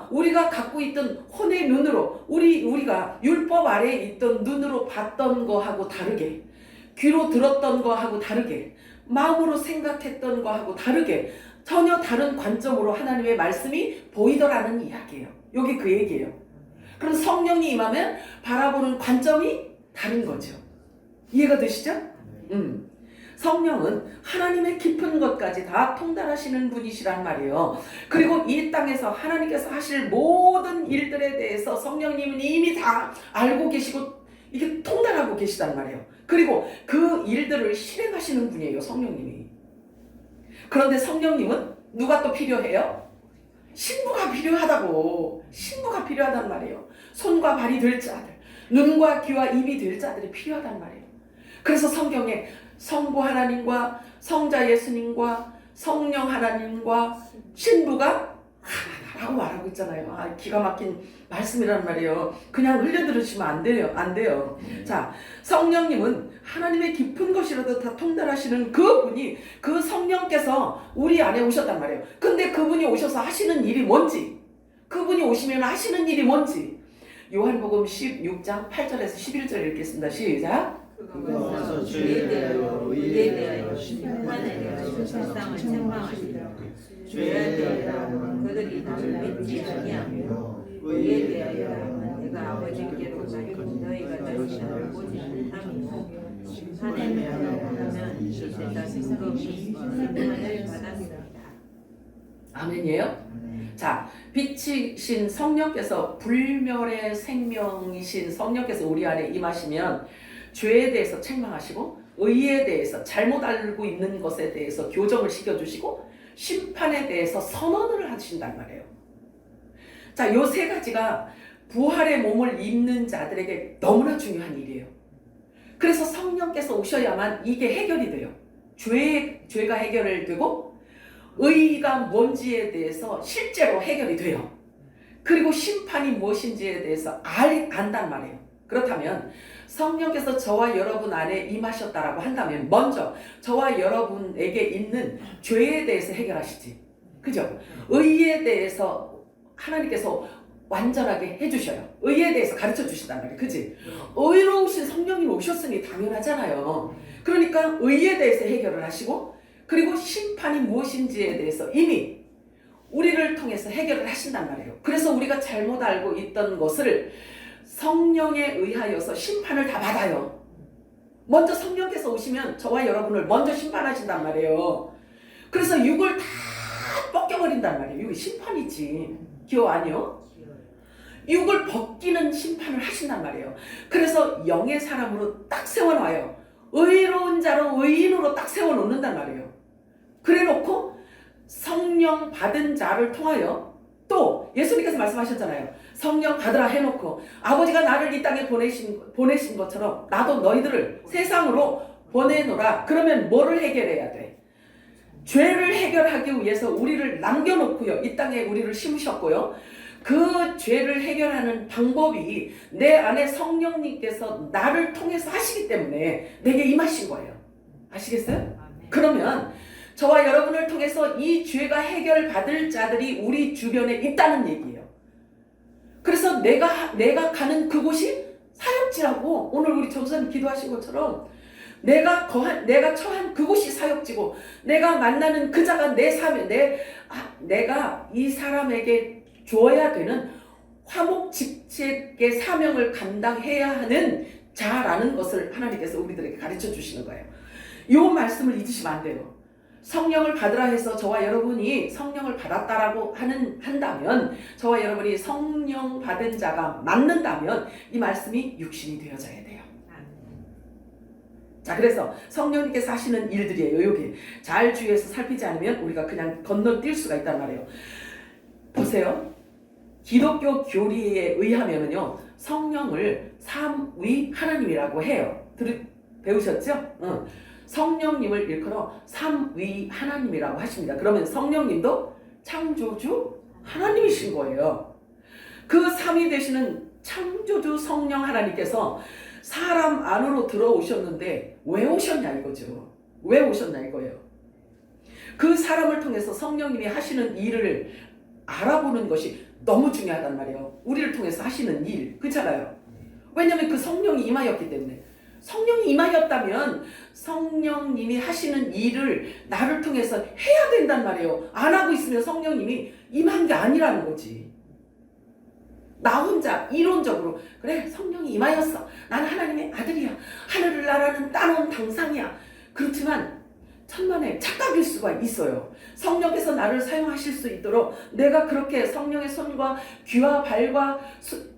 우리가 갖고 있던 혼의 눈으로 우리가 율법 아래에 있던 눈으로 봤던 거하고 다르게, 귀로 들었던 거하고 다르게, 마음으로 생각했던 거하고 다르게 전혀 다른 관점으로 하나님의 말씀이 보이더라는 이야기예요. 여기 그 얘기예요. 그럼 성령이 임하면 바라보는 관점이 다른 거죠. 이해가 되시죠? 성령은 하나님의 깊은 것까지 다 통달하시는 분이시란 말이에요. 그리고 이 땅에서 하나님께서 하실 모든 일들에 대해서 성령님은 이미 다 알고 계시고 이게 통달하고 계시단 말이에요. 그리고 그 일들을 실행하시는 분이에요, 성령님이. 그런데 성령님은 누가 또 필요해요? 신부가 필요하다고. 신부가 필요하단 말이에요. 손과 발이 될 자들, 눈과 귀와 입이 될 자들이 필요하단 말이에요. 그래서 성경에 성부 하나님과 성자 예수님과 성령 하나님과 신부가 하나라고 말하고 있잖아요. 기가 막힌 말씀이란 말이에요. 그냥 흘려들으시면 안 돼요. 자, 성령님은 하나님의 깊은 것이라도 다 통달하시는 그분이, 그 성령께서 우리 안에 오셨단 말이에요. 근데 그분이 오셔서 하시는 일이 뭔지, 그분이 오시면 하시는 일이 뭔지 요한복음 16장 8절에서 11절 읽겠습니다. 시작. 그가 와서 죄에 대하여 의에 대하여 심판에 대하여 세상을 책망하시리라. 죄에 대하여는 그들이 나를 믿지 아니하며 의에 대하여는 내가 아버지께로 가고 너희가 다시 나를 보지 못함이고 심판에 대하여는 이 세상이 금이 심판을 받았습니다. 아멘이에요? 자, 빛이신 성령께서, 불멸의 생명이신 성령께서 우리 안에 임하시면 죄에 대해서 책망하시고 의에 대해서, 잘못 알고 있는 것에 대해서 교정을 시켜주시고 심판에 대해서 선언을 하신단 말이에요. 자, 요 세 가지가 부활의 몸을 입는 자들에게 너무나 중요한 일이에요. 그래서 성령께서 오셔야만 이게 해결이 돼요. 죄가 해결되고 의가 뭔지에 대해서 실제로 해결이 돼요. 그리고 심판이 무엇인지에 대해서 안단 말이에요. 그렇다면 성령께서 저와 여러분 안에 임하셨다라고 한다면 먼저 저와 여러분에게 있는 죄에 대해서 해결하시지. 그죠? 의에 대해서 하나님께서 완전하게 해주셔요. 의에 대해서 가르쳐 주신단 말이에요. 그치? 의로우신 성령님 오셨으니 당연하잖아요. 그러니까 의에 대해서 해결을 하시고, 그리고 심판이 무엇인지에 대해서 이미 우리를 통해서 해결을 하신단 말이에요. 그래서 우리가 잘못 알고 있던 것을 성령에 의하여서 심판을 다 받아요. 먼저 성령께서 오시면 저와 여러분을 먼저 심판하신단 말이에요. 그래서 육을 다 벗겨버린단 말이에요. 육이 심판이지. 기호 아니요? 육을 벗기는 심판을 하신단 말이에요. 그래서 영의 사람으로 딱 세워놔요. 의로운 자로 의인으로 딱 세워놓는단 말이에요. 그래놓고 성령 받은 자를 통하여 또 예수님께서 말씀하셨잖아요. 성령 받으라 해놓고 아버지가 나를 이 땅에 보내신 것처럼 나도 너희들을 세상으로 보내노라. 그러면 뭐를 해결해야 돼? 죄를 해결하기 위해서 우리를 남겨놓고요. 이 땅에 우리를 심으셨고요. 그 죄를 해결하는 방법이 내 안에 성령님께서 나를 통해서 하시기 때문에 내게 임하신 거예요. 아시겠어요? 그러면 저와 여러분을 통해서 이 죄가 해결받을 자들이 우리 주변에 있다는 얘기예요. 그래서 내가 가는 그곳이 사역지라고 오늘 우리 전도사님 기도하신 것처럼 내가 처한 그곳이 사역지고 내가 만나는 그 자가 내 사명, 내가 이 사람에게 줘야 되는 화목직책의 사명을 감당해야 하는 자라는 것을 하나님께서 우리들에게 가르쳐 주시는 거예요. 이 말씀을 잊으시면 안 돼요. 성령을 받으라 해서 저와 여러분이 성령을 받았다라고 한다면 저와 여러분이 성령 받은 자가 맞는다면 이 말씀이 육신이 되어져야 돼요. 자, 그래서 성령님께서 하시는 일들이에요. 여기 잘 주의해서 살피지 않으면 우리가 그냥 건너뛸 수가 있단 말이에요. 보세요. 기독교 교리에 의하면은요 성령을 삼위 하나님이라고 해요. 배우셨죠? 성령님을 일컬어 삼위 하나님이라고 하십니다. 그러면 성령님도 창조주 하나님이신 거예요. 그 삼위 되시는 창조주 성령 하나님께서 사람 안으로 들어오셨는데 왜 오셨냐 이거죠. 왜 오셨냐 이거예요. 그 사람을 통해서 성령님이 하시는 일을 알아보는 것이 너무 중요하단 말이에요. 우리를 통해서 하시는 일, 그렇잖아요. 왜냐하면 그 성령이 임하였기 때문에. 성령이 임하였다면 성령님이 하시는 일을 나를 통해서 해야 된단 말이에요. 안 하고 있으면 성령님이 임한 게 아니라는 거지. 나 혼자 이론적으로 그래 성령이 임하였어. 나는 하나님의 아들이야. 하늘을 나라는 따놓은 당상이야. 그렇지만 천만의 착각일 수가 있어요. 성령께서 나를 사용하실 수 있도록 내가 그렇게 성령의 손과 귀와 발과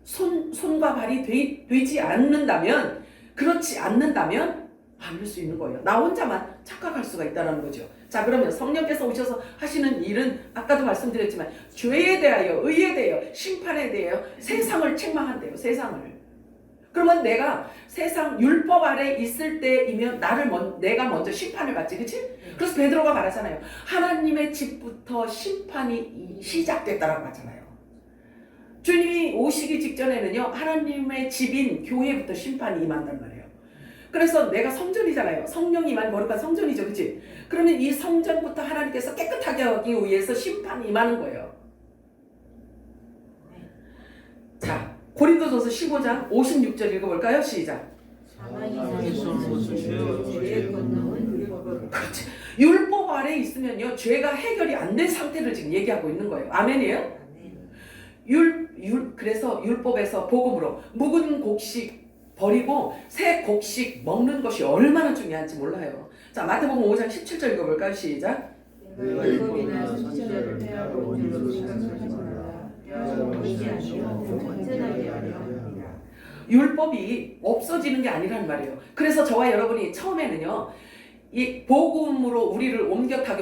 손과 발이 되지 않는다면 그렇지 않는다면 안 할 수 있는 거예요. 나 혼자만 착각할 수가 있다는 거죠. 자, 그러면 성령께서 오셔서 하시는 일은 아까도 말씀드렸지만 죄에 대하여, 의에 대하여, 심판에 대하여 세상을 책망한대요. 세상을. 그러면 내가 세상 율법 아래 있을 때이면 내가 먼저 심판을 받지, 그치? 그래서 베드로가 말하잖아요. 하나님의 집부터 심판이 시작됐다라고 하잖아요. 주님이 오시기 직전에는요, 하나님의 집인 교회부터 심판이 임한단 말이에요. 그래서 내가 성전이잖아요. 성령이 임한 거룩한 성전이죠, 그치? 그러면 이 성전부터 하나님께서 깨끗하게 하기 위해서 심판이 임하는 거예요. 자, 고린도전서 15장 56절 읽어볼까요? 시작. 그렇지. 율법 아래 있으면요 죄가 해결이 안 된 상태를 지금 얘기하고 있는 거예요. 아멘이에요? 그래서 율법에서 복음으로 묵은 곡식 버리고 새 곡식 먹는 것이 얼마나 중요한지 몰라요. 자, 마태복음 5장 17절 읽어볼까요? 시작. 내가 율법이나 선지자를 폐하고 온 줄로 생각하지 말라. 폐하지 아니하고 완전하게 하려 함이라. 율법이 없어지는 게 아니란 말이에요. 그래서 저와 여러분이 처음에는요 이 복음으로 우리를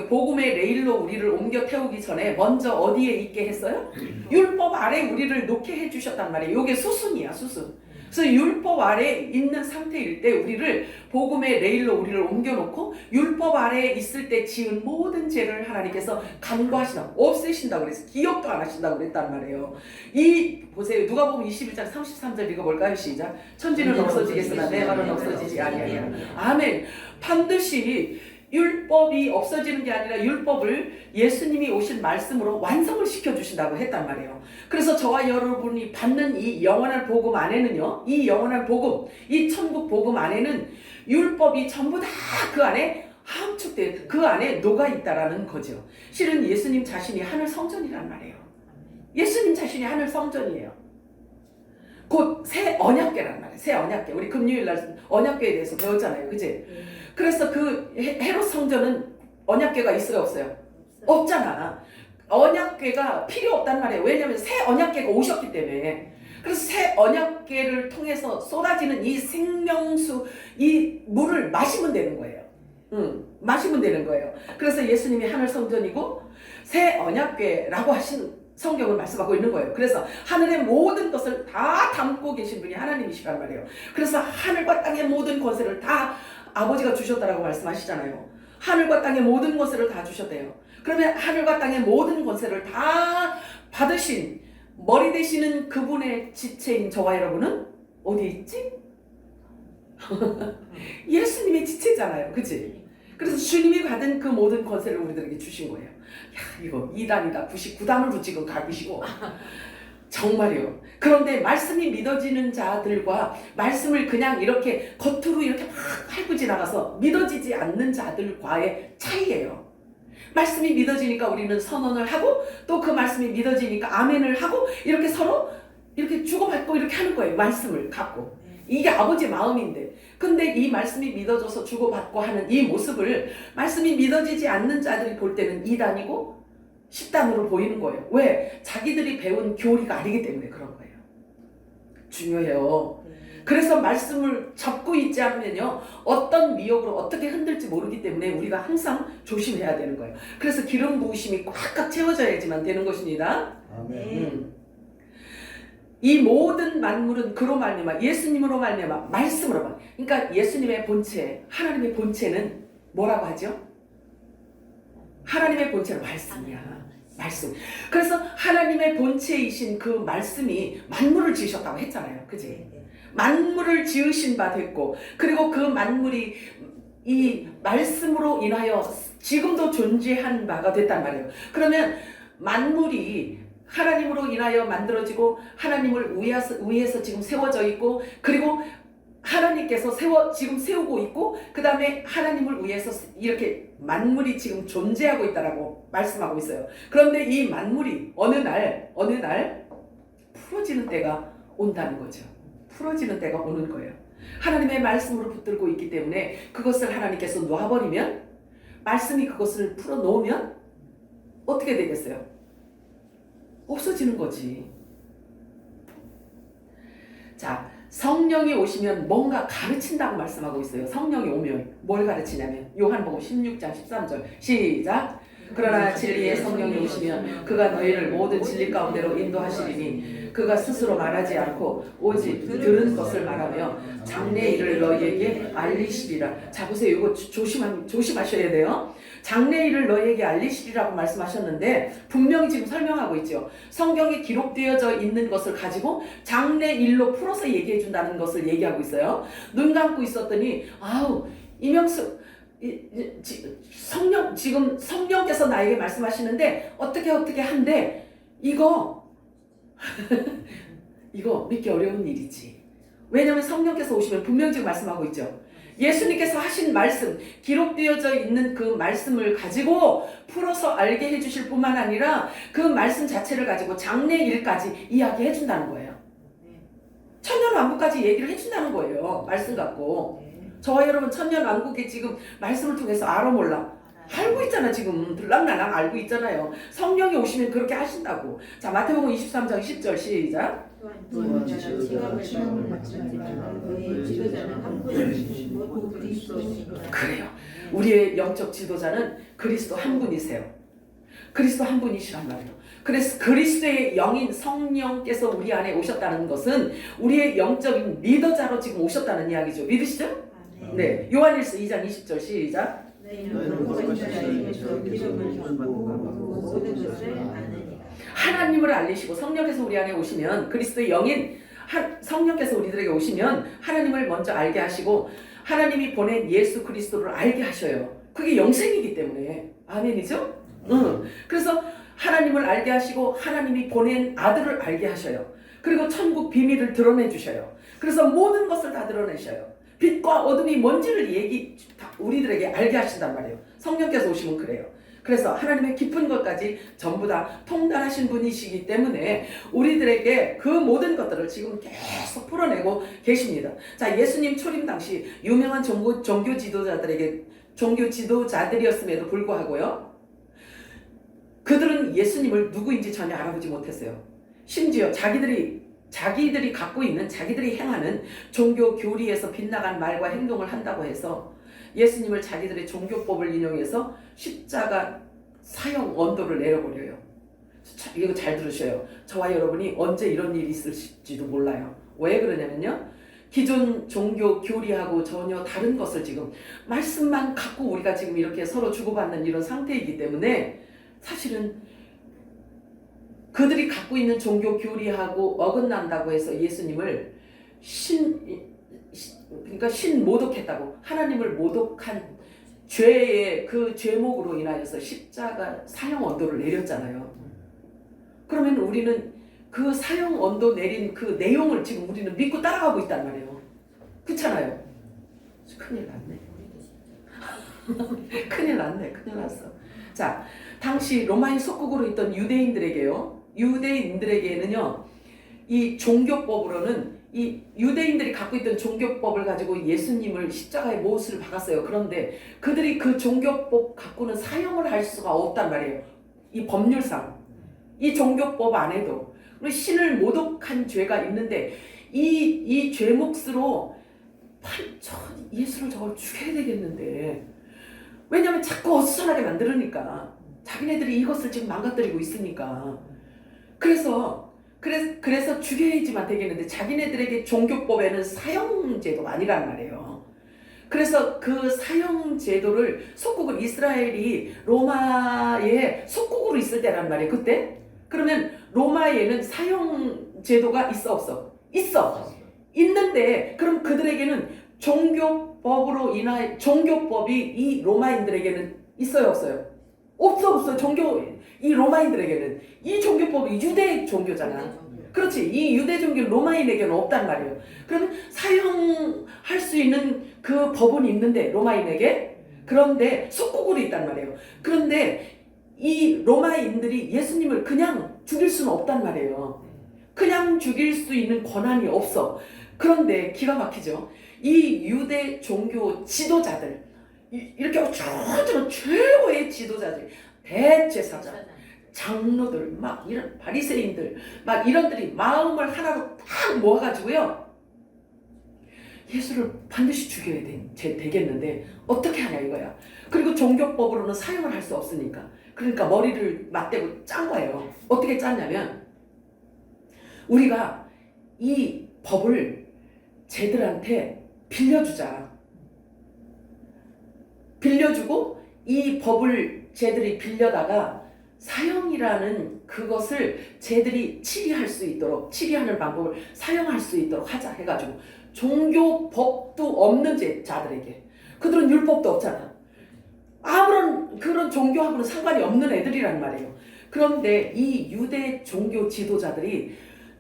복음의 레일로 우리를 옮겨 태우기 전에 먼저 어디에 있게 했어요? 율법 아래 우리를 놓게 해주셨단 말이에요. 이게 수순이야, 수순. 그래서 율법 아래 있는 상태일 때 우리를 복음의 레일로 우리를 옮겨놓고 율법 아래에 있을 때 지은 모든 죄를 하나님께서 간과하신다, 없애신다고 그랬어요. 기억도 안 하신다고 그랬단 말이에요. 보세요. 누가복음 21장 33절 읽어볼까요? 시작. 천지는 없어지겠으나 내 말은 없어지지 아니하리라. 아멘. 반드시 율법이 없어지는 게 아니라 율법을 예수님이 오신 말씀으로 완성을 시켜주신다고 했단 말이에요. 그래서 저와 여러분이 받는 이 영원한 복음 안에는요, 이 영원한 복음, 이 천국 복음 안에는 율법이 전부 다 그 안에 함축돼 그 안에 녹아있다라는 거죠. 실은 예수님 자신이 하늘 성전이란 말이에요. 예수님 자신이 하늘 성전이에요. 곧 새 언약궤란 말이에요. 새 언약궤. 우리 금요일날 언약궤에 대해서 배웠잖아요. 그치? 그래서 그 헤롯 성전은 언약궤가 있어요, 없어요? 없잖아. 언약궤가 필요 없단 말이에요. 왜냐하면 새 언약궤가 오셨기 때문에. 그래서 새 언약궤를 통해서 쏟아지는 이 생명수, 이 물을 마시면 되는 거예요. 마시면 되는 거예요. 그래서 예수님이 하늘 성전이고 새 언약궤라고 하신 성경을 말씀하고 있는 거예요. 그래서 하늘의 모든 것을 다 담고 계신 분이 하나님이시란 말이에요. 그래서 하늘과 땅의 모든 권세를 다 아버지가 주셨다라고 말씀하시잖아요. 하늘과 땅의 모든 권세를 다 주셨대요. 그러면 하늘과 땅의 모든 권세를 다 받으신 머리 되시는 그분의 지체인 저와 여러분은 어디에 있지? 예수님의 지체잖아요. 그치? 그래서 주님이 받은 그 모든 권세를 우리들에게 주신 거예요. 야, 이거 2단이다. 99단으로 지금 가시고 정말이요. 그런데 말씀이 믿어지는 자들과 말씀을 그냥 이렇게 겉으로 이렇게 막 핥고 지나가서 믿어지지 않는 자들과의 차이예요. 말씀이 믿어지니까 우리는 선언을 하고 또 그 말씀이 믿어지니까 아멘을 하고 이렇게 서로 이렇게 주고받고 이렇게 하는 거예요. 말씀을 갖고. 이게 아버지 마음인데, 근데 이 말씀이 믿어져서 주고받고 하는 이 모습을 말씀이 믿어지지 않는 자들이 볼 때는 2단이고 10단으로 보이는 거예요. 왜? 자기들이 배운 교리가 아니기 때문에 그런 거예요. 중요해요. 그래서 말씀을 잡고 있지 않으면요, 어떤 미혹으로 어떻게 흔들지 모르기 때문에 우리가 항상 조심해야 되는 거예요. 그래서 기름 부으심이 꽉꽉 채워져야지만 되는 것입니다. 아멘. 이 모든 만물은 그로 말미암아 예수님으로 말미암아 말씀으로만. 그러니까 예수님의 본체, 하나님의 본체는 뭐라고 하죠? 하나님의 본체는 말씀이야. 말씀. 그래서 하나님의 본체이신 그 말씀이 만물을 지으셨다고 했잖아요. 그지? 만물을 지으신 바 됐고, 그리고 그 만물이 이 말씀으로 인하여 지금도 존재한 바가 됐단 말이에요. 그러면 만물이 하나님으로 인하여 만들어지고 하나님을 위해서 지금 세워져 있고, 그리고 하나님께서 지금 세우고 있고, 그 다음에 하나님을 위해서 이렇게 만물이 지금 존재하고 있다라고 말씀하고 있어요. 그런데 이 만물이 어느 날 풀어지는 때가 온다는 거죠. 풀어지는 때가 오는 거예요. 하나님의 말씀으로 붙들고 있기 때문에 그것을 하나님께서 놔버리면, 말씀이 그것을 풀어놓으면 어떻게 되겠어요? 없어지는 거지. 자, 성령이 오시면 뭔가 가르친다고 말씀하고 있어요. 성령이 오면 뭘 가르치냐면 요한복음 16장 13절 시작. 그러나 진리의 성령이 오시면 그가 너희를 모든 진리 가운데로 인도하시리니 그가 스스로 말하지 않고 오직 들은 것을 말하며 장래 일을 너희에게 알리시리라. 자, 보세요. 이거 조심하셔야 돼요. 장래 일을 너희에게 알리시리라고 말씀하셨는데 분명히 지금 설명하고 있죠. 성경에 기록되어져 있는 것을 가지고 장래 일로 풀어서 얘기해 준다는 것을 얘기하고 있어요. 눈 감고 있었더니 아우, 이명숙 지금 성령께서 나에게 말씀하시는데 어떻게 한데 이거 이거 믿기 어려운 일이지. 왜냐하면 성령께서 오시면 분명히 지금 말씀하고 있죠. 예수님께서 하신 말씀, 기록되어져 있는 그 말씀을 가지고 풀어서 알게 해주실 뿐만 아니라 그 말씀 자체를 가지고 장래 일까지 이야기해 준다는 거예요. 천년왕국까지 얘기를 해준다는 거예요. 말씀 갖고. 저와 여러분 천년왕국에 지금 말씀을 통해서 알아 몰라? 알고 있잖아. 지금 들락날락 알고 있잖아요. 성령이 오시면 그렇게 하신다고. 자, 마태복음 23장 10절 시작. 또한 지도자는 지각을 받지만 그의 지도자는 한 분이시니 모두 그리스도시니라. 그래요. 우리의 영적 지도자는 그리스도 한 분이세요. 그리스도 한 분이시란 말이에요. 그래서 그리스도의 영인 성령께서 우리 안에 오셨다는 것은 우리의 영적인 리더자로 지금 오셨다는 이야기죠. 믿으시죠? 네. 요한일서 2장 20절 시작. 하나님을 알리시고 성령께서 우리 안에 오시면 그리스도의 영인 성령께서 우리들에게 오시면 하나님을 먼저 알게 하시고 하나님이 보낸 예수 그리스도를 알게 하셔요. 그게 영생이기 때문에. 아멘이죠? 그래서 하나님을 알게 하시고 하나님이 보낸 아들을 알게 하셔요. 그리고 천국 비밀을 드러내 주셔요. 그래서 모든 것을 다 드러내셔요. 빛과 어둠이 뭔지를 우리들에게 알게 하신단 말이에요. 성령께서 오시면 그래요. 그래서 하나님의 깊은 것까지 전부 다 통달하신 분이시기 때문에 우리들에게 그 모든 것들을 지금 계속 풀어내고 계십니다. 자, 예수님 초림 당시 유명한 종교 지도자들에게 종교 지도자들이었음에도 불구하고요. 그들은 예수님을 누구인지 전혀 알아보지 못했어요. 심지어 자기들이 갖고 있는, 자기들이 행하는 종교 교리에서 빗나간 말과 행동을 한다고 해서 예수님을 자기들의 종교법을 인용해서 십자가 사형 언도를 내려버려요. 이거 잘 들으셔요. 저와 여러분이 언제 이런 일이 있을지도 몰라요. 왜 그러냐면요, 기존 종교 교리하고 전혀 다른 것을 지금 말씀만 갖고 우리가 지금 이렇게 서로 주고받는 이런 상태이기 때문에 사실은 그들이 갖고 있는 종교 교리하고 어긋난다고 해서 예수님을 그러니까 모독했다고, 하나님을 모독한 죄의 그 죄목으로 인하여서 십자가 사형 언도를 내렸잖아요. 그러면 우리는 그 사형 언도 내린 그 내용을 지금 우리는 믿고 따라가고 있단 말이에요. 그렇잖아요. 큰일 났네. 큰일 났어. 자, 당시 로마인 속국으로 있던 유대인들에게는요, 이 종교법으로는 이 유대인들이 갖고 있던 종교법을 가지고 예수님을 십자가에 못을 박았어요. 그런데 그들이 그 종교법 갖고는 사형을 할 수가 없단 말이에요. 이 법률상. 이 종교법 안에도 신을 모독한 죄가 있는데 이 죄 몫으로 예수를 저걸 죽여야 되겠는데, 왜냐하면 자꾸 어수선하게 만들으니까, 자기네들이 이것을 지금 망가뜨리고 있으니까. 그래서 죽여야지만 되겠는데 자기네들에게 종교법에는 사형제도가 아니란 말이에요. 그래서 그 사형제도를 속국을 이스라엘이 로마의 속국으로 있을 때란 말이에요. 그때? 그러면 로마에는 사형제도가 있어 없어? 있어. 있는데 그럼 그들에게는 종교법이 이 로마인들에게는 있어요 없어요? 없어. 이 로마인들에게는 이 종교법이 유대 종교잖아. 그렇지. 이 유대 종교 로마인에게는 없단 말이에요. 그러면 사용할 수 있는 그 법은 있는데 로마인에게, 그런데 속국으로 있단 말이에요. 그런데 이 로마인들이 예수님을 그냥 죽일 수는 없단 말이에요. 그냥 죽일 수 있는 권한이 없어. 그런데 기가 막히죠. 이 유대 종교 지도자들, 이렇게 최고의 지도자들, 대제사장, 장로들, 막 이런 바리새인들, 막 이런들이 마음을 하나로 딱 모아가지고요, 예수를 반드시 죽여야 되겠는데 어떻게 하냐 이거야. 그리고 종교법으로는 사용을 할 수 없으니까, 그러니까 머리를 맞대고 짠 거예요. 어떻게 짰냐면, 우리가 이 법을 쟤들한테 빌려주고 이 법을 쟤들이 빌려다가 사형이라는 그것을 쟤들이 치리하는 방법을 사용할 수 있도록 하자 해가지고, 종교법도 없는 자들에게, 그들은 율법도 없잖아. 아무런 그런 종교하고는 상관이 없는 애들이란 말이에요. 그런데 이 유대 종교 지도자들이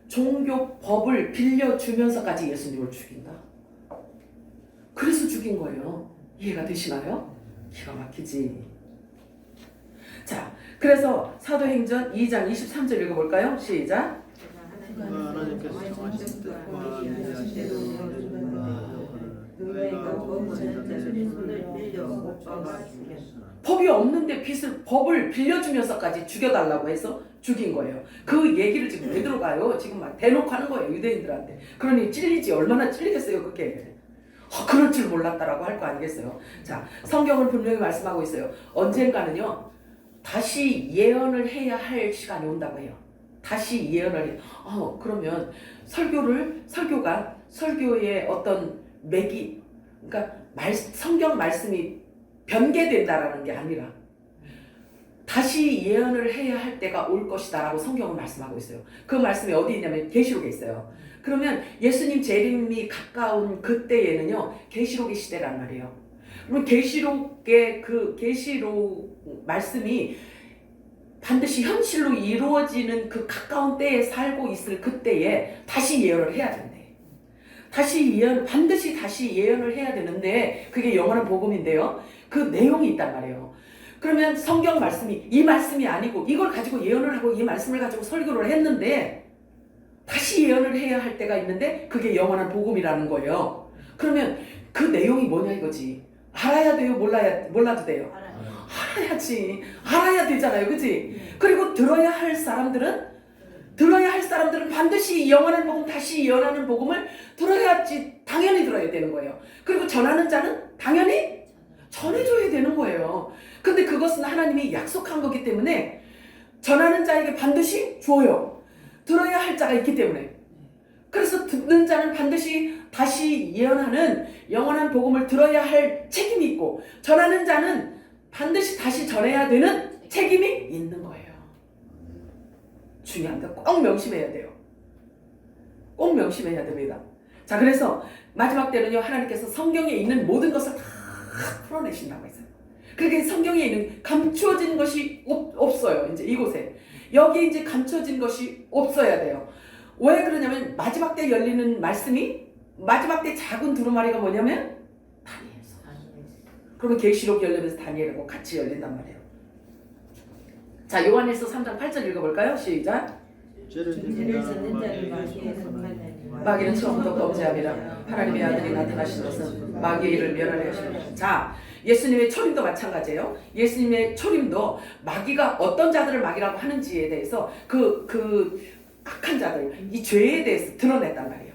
종교법을 빌려주면서까지 예수님을 죽인다. 그래서 죽인 거예요. 이해가 되시나요? 기가 막히지. 자, 그래서 사도행전 2장 23절 읽어볼까요? 시작. 법이 없는데 법을 빌려주면서까지 죽여달라고 해서 죽인 거예요. 그 얘기를 지금 왜 들어가요? 지금 막 대놓고 하는 거예요, 유대인들한테. 그러니 찔리지. 얼마나 찔리겠어요, 그게. 그럴 줄 몰랐다라고 할 거 아니겠어요. 자, 성경은 분명히 말씀하고 있어요. 언젠가는요, 다시 예언을 해야 할 시간이 온다고 해요. 다시 예언을 해요. 그러면 설교의 어떤 맥이, 그러니까 성경 말씀이 변개된다라는 게 아니라 다시 예언을 해야 할 때가 올 것이다 라고 성경은 말씀하고 있어요. 그 말씀이 어디 있냐면 계시록에 있어요. 그러면 예수님 재림이 가까운 그때에는요, 계시록의 시대란 말이에요. 그럼 계시록의 그 계시록 말씀이 반드시 현실로 이루어지는 그 가까운 때에 살고 있을 그때에 다시 예언을 해야 된대. 반드시 다시 예언을 해야 되는데, 그게 영원한 복음인데요, 그 내용이 있단 말이에요. 그러면 성경 말씀이 이 말씀이 아니고 이걸 가지고 예언을 하고 이 말씀을 가지고 설교를 했는데 다시 예언을 해야 할 때가 있는데 그게 영원한 복음이라는 거예요. 그러면 그 내용이 뭐냐 이거지. 알아야 돼요? 몰라도 돼요? 알아요. 알아야지. 알아야 되잖아요. 그치? 그리고 들어야 할 사람들은 반드시 영원한 복음, 다시 예언하는 복음을 들어야지. 당연히 들어야 되는 거예요. 그리고 전하는 자는 당연히 전해줘야 되는 거예요. 근데 그것은 하나님이 약속한 거기 때문에 전하는 자에게 반드시 줘요. 들어야 할 자가 있기 때문에. 그래서 듣는 자는 반드시 다시 예언하는 영원한 복음을 들어야 할 책임이 있고, 전하는 자는 반드시 다시 전해야 되는 책임이 있는 거예요. 중요합니다. 꼭 명심해야 돼요. 꼭 명심해야 됩니다. 자, 그래서 마지막 때는요, 하나님께서 성경에 있는 모든 것을 다 풀어내신다고 했어요. 그렇게 성경에 있는 감추어진 것이 없어요. 이제 이곳에 여기 이제 감춰진 것이 없어야 돼요. 왜 그러냐면 마지막 때 열리는 말씀이, 마지막 때 작은 두루마리가 뭐냐면 다니엘서. 그러면 계시록 열리면서 다니엘하고 같이 열린단 말이에요. 자, 요한일서 3장 8절 읽어볼까요? 시작. 죄를 짓는 자를 마귀에서 마귀는 처음부터 범죄함이라 하나님의 아들이 나타나신 것은 마귀의 일을 멸하려 하십니다. 자, 예수님의 초림도 마찬가지예요. 예수님의 초림도 마귀가 어떤 자들을 마귀라고 하는지에 대해서 그 악한 자들, 이 죄에 대해서 드러냈단 말이에요.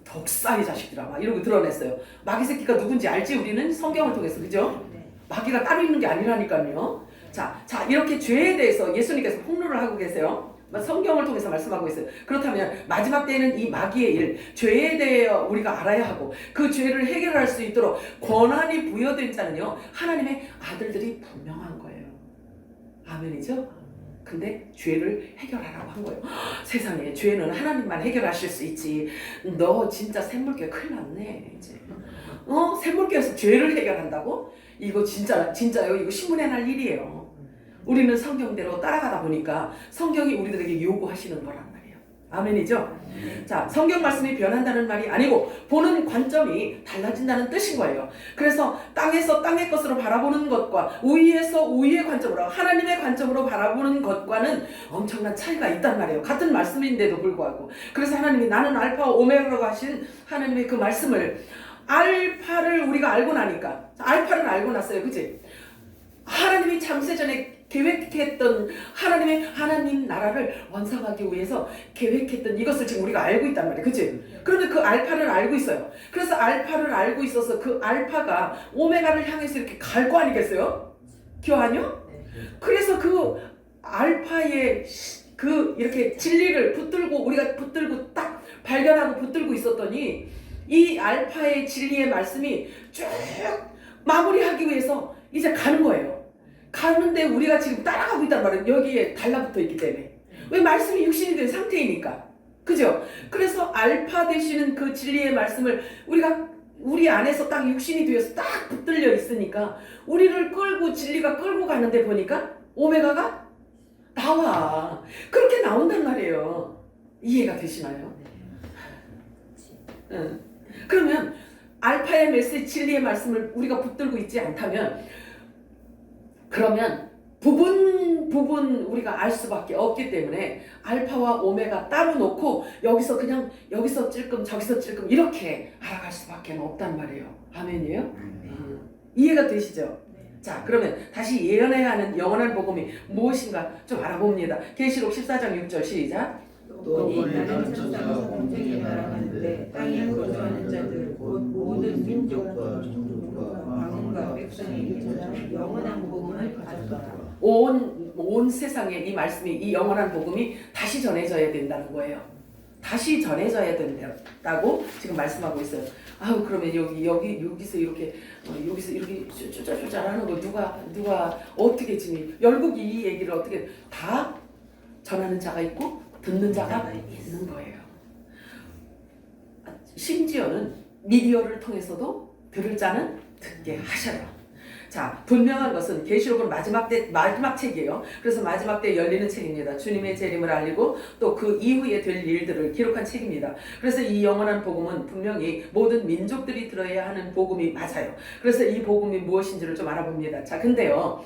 독사의 자식들아 막 이러고 드러냈어요. 마귀 새끼가 누군지 알지? 우리는 성경을 통해서. 그죠? 마귀가 따로 있는 게 아니라니까요. 자, 이렇게 죄에 대해서 예수님께서 폭로를 하고 계세요. 성경을 통해서 말씀하고 있어요. 그렇다면 마지막 때에는 이 마귀의 일, 죄에 대해 우리가 알아야 하고 그 죄를 해결할 수 있도록 권한이 부여된 자는요, 하나님의 아들들이 분명한 거예요. 아멘이죠? 근데 죄를 해결하라고 한 거예요. 세상에 죄는 하나님만 해결하실 수 있지. 너 진짜 샘물교회 큰일 났네. 이제 샘물교회에서 죄를 해결한다고? 이거 진짜요? 이거 신문에 날 일이에요. 우리는 성경대로 따라가다 보니까 성경이 우리들에게 요구하시는 거란 말이에요. 아멘이죠? 자, 성경 말씀이 변한다는 말이 아니고 보는 관점이 달라진다는 뜻인 거예요. 그래서 땅에서 땅의 것으로 바라보는 것과 위에서 위의 관점으로, 하나님의 관점으로 바라보는 것과는 엄청난 차이가 있단 말이에요. 같은 말씀인데도 불구하고. 그래서 하나님이 나는 알파와 오메가라고 하신 하나님의 그 말씀을, 알파를 우리가 알고 나니까, 알파를 알고 났어요. 그치? 하나님이 창세전에 계획했던 하나님 나라를 완성하기 위해서 계획했던 이것을 지금 우리가 알고 있단 말이에요. 그치? 그런데 그 알파를 알고 있어요. 그래서 알파를 알고 있어서 그 알파가 오메가를 향해서 이렇게 갈 거 아니겠어요? 기억하냐? 그래서 그 알파의 그 이렇게 진리를 붙들고, 우리가 붙들고 딱 발견하고 붙들고 있었더니 이 알파의 진리의 말씀이 쭉 마무리하기 위해서 이제 가는 거예요. 가는데 우리가 지금 따라가고 있단 말이에요. 여기에 달라붙어 있기 때문에. 왜? 말씀이 육신이 된 상태이니까. 그죠? 그래서 알파 되시는 그 진리의 말씀을 우리 안에서 딱 육신이 되어서 딱 붙들려 있으니까 우리를 끌고, 진리가 끌고 가는데 보니까 오메가가 나와. 그렇게 나온단 말이에요. 이해가 되시나요? 응. 그러면 알파의 메시지, 진리의 말씀을 우리가 붙들고 있지 않다면, 그러면 부분 우리가 알 수밖에 없기 때문에 알파와 오메가 따로 놓고 여기서 찔끔 저기서 찔끔 이렇게 알아갈 수밖에 없단 말이에요. 아멘이에요? 이해가 되시죠? 자, 그러면 다시 예언해야 하는 영원한 복음이 무엇인가 좀 알아봅니다. 계시록 14장 6절 시작. 또 나는 천사가 공중에 날아가는데 땅에 거주하는 자들 곧 모든 민족과 종족과 방언과 백성에게 영원한 복음을 가져다. 온 세상에 이 말씀이, 이 영원한 복음이 다시 전해져야 된다는 거예요. 다시 전해져야 된다고 지금 말씀하고 있어요. 아우, 그러면 여기서 이렇게 쪼잘쪼잘하는 거 누가 어떻게 지금 열국 이 얘기를 어떻게 다 전하는 자가 있고 듣는 자가 있는 거예요. 심지어는 미디어를 통해서도 들을 자는 듣게 하셔요. 자, 분명한 것은 계시록은 마지막 책이에요. 그래서 마지막 때 열리는 책입니다. 주님의 재림을 알리고 또 그 이후에 될 일들을 기록한 책입니다. 그래서 이 영원한 복음은 분명히 모든 민족들이 들어야 하는 복음이 맞아요. 그래서 이 복음이 무엇인지를 좀 알아봅니다. 자, 근데요,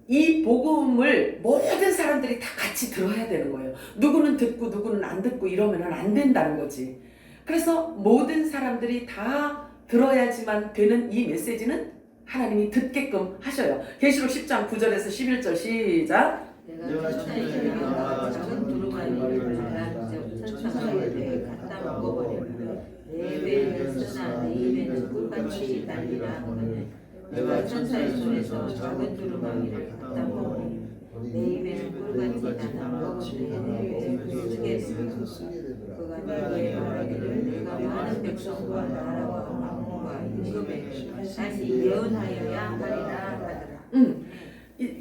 이 복음을 모든 사람들이 다 같이 들어야 되는 거예요. 누구는 듣고 누구는 안 듣고 이러면 안 된다는 거지. 그래서 모든 사람들이 다 들어야지만 되는 이 메시지는 하나님이 듣게끔 하셔요. 계시록 10장 9절에서 11절 시작. 내가 천사에게 나가 작은 두루마리를 받아 천사에게 갖다 먹어버리며 내 배는 쓰나 내 입에는 꿀같이 달리라 하거늘 내가 천사의 손에서 작은 두루마리를 갖다 먹으니 내 입에는 꿀같이 달아 먹으되 내 배를 쓰게 되며 그가 내게 말하기를 내가 많은 백성과 나라와 왕과 임금에게 다시 예언하여야 하리라 하더라.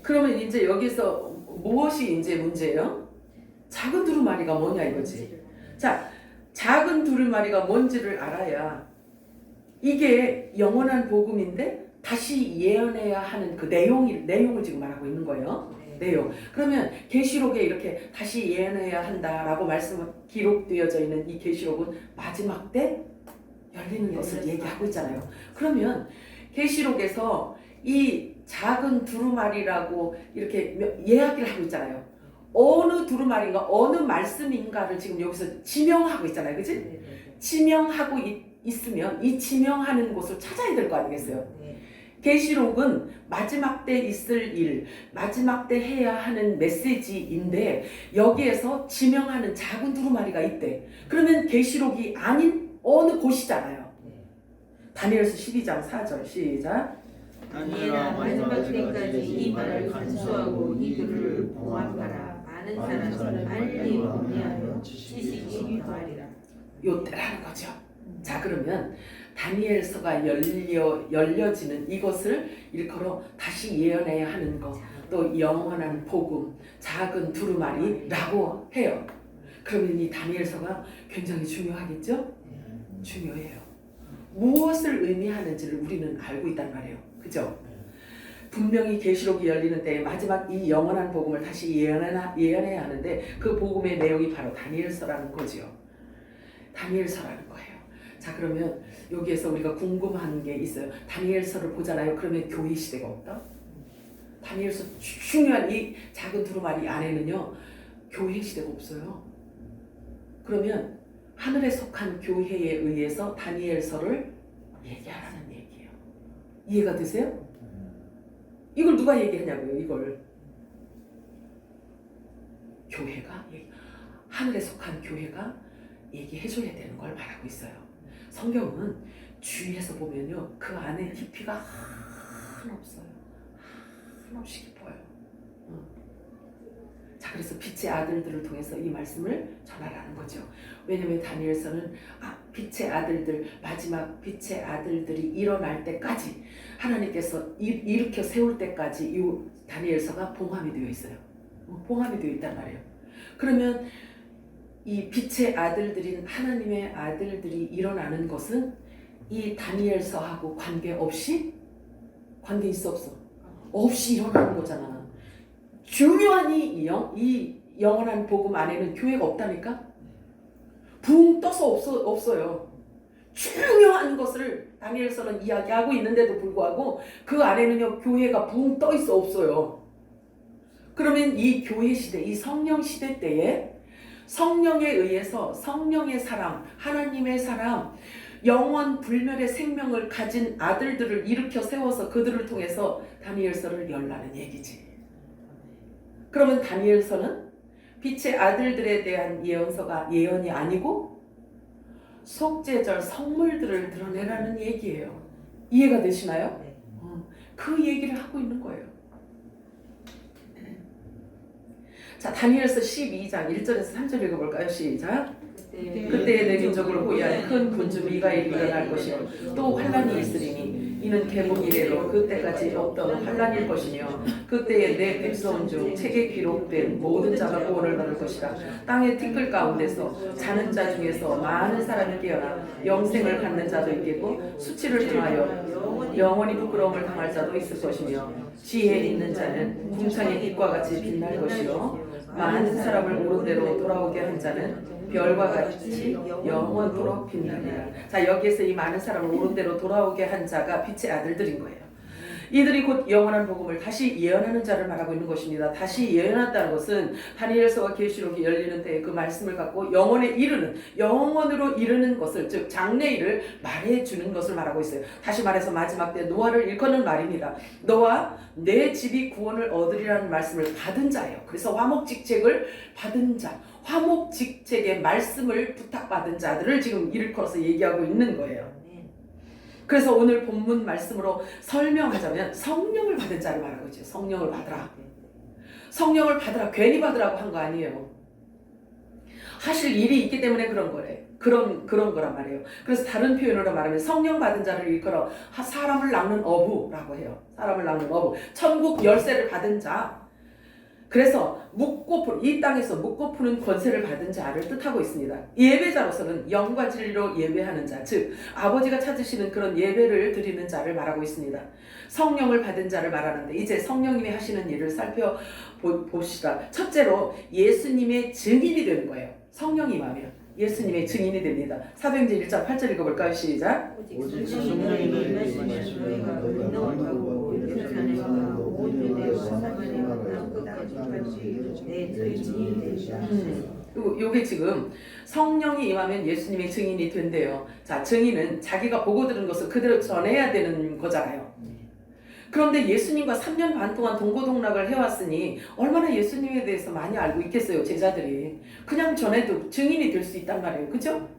그러면 이제 여기서 무엇이 이제 문제예요? 작은 두루마리가 뭐냐 이거지. 자, 작은 두루마리가 뭔지를 알아야 이게 영원한 복음인데 다시 예언해야 하는 그 내용을 지금 말하고 있는 거예요. 내용. 그러면 계시록에 이렇게 다시 예언해야 한다라고 기록되어져 있는 이 계시록은 마지막 때 열리는 것을 얘기하고 있잖아요. 그러면 계시록에서 이 작은 두루마리라고 이렇게 이야기를 하고 있잖아요. 어느 두루마리인가 어느 말씀인가를 지금 여기서 지명하고 있잖아요. 그치? 지명하고 있으면 이 지명하는 곳을 찾아야 될 거 아니겠어요? 계시록은 마지막 때 있을 일, 마지막 때 해야 하는 메시지인데 여기에서 지명하는 작은 두루마리가 있대. 그러면 계시록이 아닌 어느 곳이잖아요. 다니엘서 12장 4절 시작. 다니엘아 마지막 때까지 이 말을 간수하고 이들을 봉합하라. 많은 사람을 빨리 정리하여 지식이 더하리라. 요때라는 거죠. 자, 그러면 다니엘서가 열려지는 이것을 일컬어 다시 예언해야 하는 것, 또 영원한 복음, 작은 두루마리라고 해요. 그러면 이 다니엘서가 굉장히 중요하겠죠? 중요해요. 무엇을 의미하는지를 우리는 알고 있단 말이에요. 그죠? 분명히 계시록이 열리는 때에 마지막 이 영원한 복음을 다시 예언해야 하는데 그 복음의 내용이 바로 다니엘서라는 거죠. 다니엘서라는 거예요. 자, 그러면 여기에서 우리가 궁금한 게 있어요. 다니엘서를 보잖아요. 그러면 교회 시대가 없다? 다니엘서 중요한 이 작은 두루마리 안에는요 교회 시대가 없어요. 그러면 하늘에 속한 교회에 의해서 다니엘서를 얘기하라는 얘기예요. 이해가 되세요? 이걸 누가 얘기하냐고요. 이걸 교회가 하늘에 속한 교회가 얘기해줘야 되는 걸 말하고 있어요. 성경은 주위에서 보면요 그 안에 깊이가 한없어요. 한없이 깊어요. 자, 그래서 빛의 아들들을 통해서 이 말씀을 전하라는 거죠. 왜냐하면 다니엘서는 빛의 아들들, 마지막 빛의 아들들이 일어날 때까지 하나님께서 일으켜 세울 때까지 이 다니엘서가 봉합이 되어 있어요. 봉합이 되어 있단 말이에요. 그러면 이 빛의 아들들인 하나님의 아들들이 일어나는 것은 이 다니엘서하고 관계 있어 없어? 없이 일어나는 거잖아. 중요한 이 영원한 복음 안에는 교회가 없다니까? 붕 떠서 없어요. 중요한 것을 다니엘서는 이야기하고 있는데도 불구하고 그 안에는요 교회가 붕 떠 있어 없어요. 그러면 이 교회 시대, 이 성령 시대 때에 성령에 의해서 성령의 사람, 하나님의 사람, 영원 불멸의 생명을 가진 아들들을 일으켜 세워서 그들을 통해서 다니엘서를 열라는 얘기지. 그러면 다니엘서는 빛의 아들들에 대한 예언이 아니고 속죄절 성물들을 드러내라는 얘기예요. 이해가 되시나요? 그 얘기를 하고 있는 거예요. 자, 다니엘서 12장 1절에서 3절 읽어볼까요? 시작. 그때에 내 민족을 호위한 큰 군주 미가엘이 일어날 것이요 또 환란이 있으리니 이는 개국 이래로 그때까지 없던 환란일 것이며 그때에 내 백성 중 책에 기록된 모든 자가 구원을 받을 것이라. 땅의 티끌 가운데서 자는 자 중에서 많은 사람이 깨어나 영생을 갖는 자도 있겠고 수치를 당하여 영원히 부끄러움을 당할 자도 있을 것이며 지혜 있는 자는 궁창의 빛과 같이 빛날 것이요 많은 사람을 옳은 대로 돌아오게 한 자는 별과 같이 영원토록 빛나리라. 자, 여기에서 이 많은 사람을 옳은 대로 돌아오게 한 자가 빛의 아들들인 거예요. 이들이 곧 영원한 복음을 다시 예언하는 자를 말하고 있는 것입니다. 다시 예언한다는 것은 다니엘서와 계시록이 열리는 때에 그 말씀을 갖고 영원으로 이르는 것을, 즉 장래일을 말해주는 것을 말하고 있어요. 다시 말해서 마지막 때 노아를 일컫는 말입니다. 너와 내 집이 구원을 얻으리라는 말씀을 받은 자예요. 그래서 화목직책을 받은 자, 화목직책의 말씀을 부탁받은 자들을 지금 일컬어서 얘기하고 있는 거예요. 그래서 오늘 본문 말씀으로 설명하자면 성령을 받은 자를 말하고 있죠. 성령을 받으라. 성령을 받으라. 괜히 받으라고 한 거 아니에요. 하실 일이 있기 때문에 그런 거래. 그런 거란 말이에요. 그래서 다른 표현으로 말하면 성령 받은 자를 일컬어 사람을 낚는 어부라고 해요. 사람을 낚는 어부. 천국 열쇠를 받은 자. 그래서 이 땅에서 묵고 푸는 권세를 받은 자를 뜻하고 있습니다. 예배자로서는 영과 진리로 예배하는 자, 즉 아버지가 찾으시는 그런 예배를 드리는 자를 말하고 있습니다. 성령을 받은 자를 말하는데 이제 성령님이 하시는 일을 살펴봅시다. 첫째로 예수님의 증인이 되는 거예요. 성령이 임하면 예수님의 증인이 됩니다. 사도행전 1장 8절 읽어볼까요? 시작. 오직 성령이 너희에게 임하시면 너희가 운동하고 예루살렘과 온 유대와 사마리아와 땅 끝까지 내 증인이 되리라. 요게 지금 성령이 임하면 예수님의 증인이 된대요. 자, 증인은 자기가 보고 들은 것을 그대로 전해야 되는 거잖아요. 그런데 예수님과 3년 반 동안 동고동락을 해왔으니 얼마나 예수님에 대해서 많이 알고 있겠어요, 제자들이. 그냥 전해도 증인이 될 수 있단 말이에요. 그죠?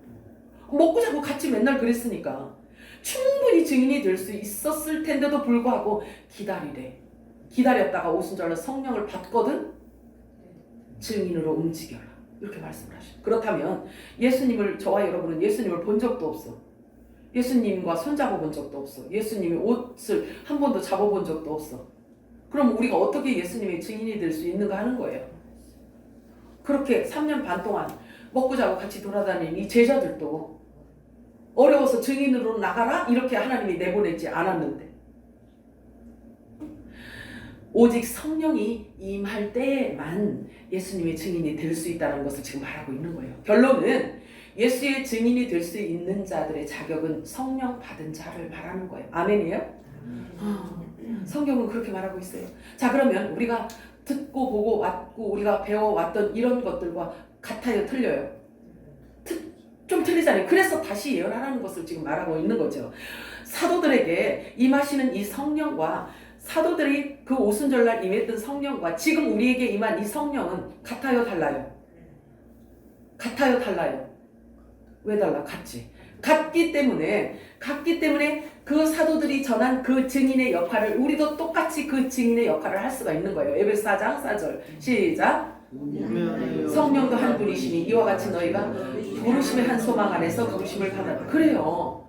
먹고 자고 같이 맨날 그랬으니까 충분히 증인이 될 수 있었을 텐데도 불구하고 기다리래. 기다렸다가 오순절날 성령을 받거든 증인으로 움직여라. 이렇게 말씀을 하셔요. 그렇다면 저와 여러분은 예수님을 본 적도 없어. 예수님과 손잡아 본 적도 없어. 예수님의 옷을 한 번도 잡아본 적도 없어. 그럼 우리가 어떻게 예수님의 증인이 될 수 있는가 하는 거예요. 그렇게 3년 반 동안 먹고 자고 같이 돌아다니는 이 제자들도 어려워서 증인으로 나가라? 이렇게 하나님이 내보내지 않았는데 오직 성령이 임할 때에만 예수님의 증인이 될 수 있다는 것을 지금 말하고 있는 거예요. 결론은 예수의 증인이 될 수 있는 자들의 자격은 성령 받은 자를 말하는 거예요. 아멘이에요? 성경은 그렇게 말하고 있어요. 자, 그러면 우리가 듣고 보고 왔고 우리가 배워왔던 이런 것들과 같아요? 틀려요? 좀 틀리잖아요. 그래서 다시 예언하라는 것을 지금 말하고 있는 거죠. 사도들에게 임하시는 이 성령과 사도들이 그 오순절날 임했던 성령과 지금 우리에게 임한 이 성령은 같아요? 달라요? 같아요? 달라요? 왜 달라? 같기 때문에 그 사도들이 전한 그 증인의 역할을 우리도 똑같이 그 증인의 역할을 할 수가 있는 거예요. 에베소 4장 4절 시작. 성령도 한 분이시니 이와 같이 너희가 부르심의 한 소망 안에서 부르심을 받아. 그래요.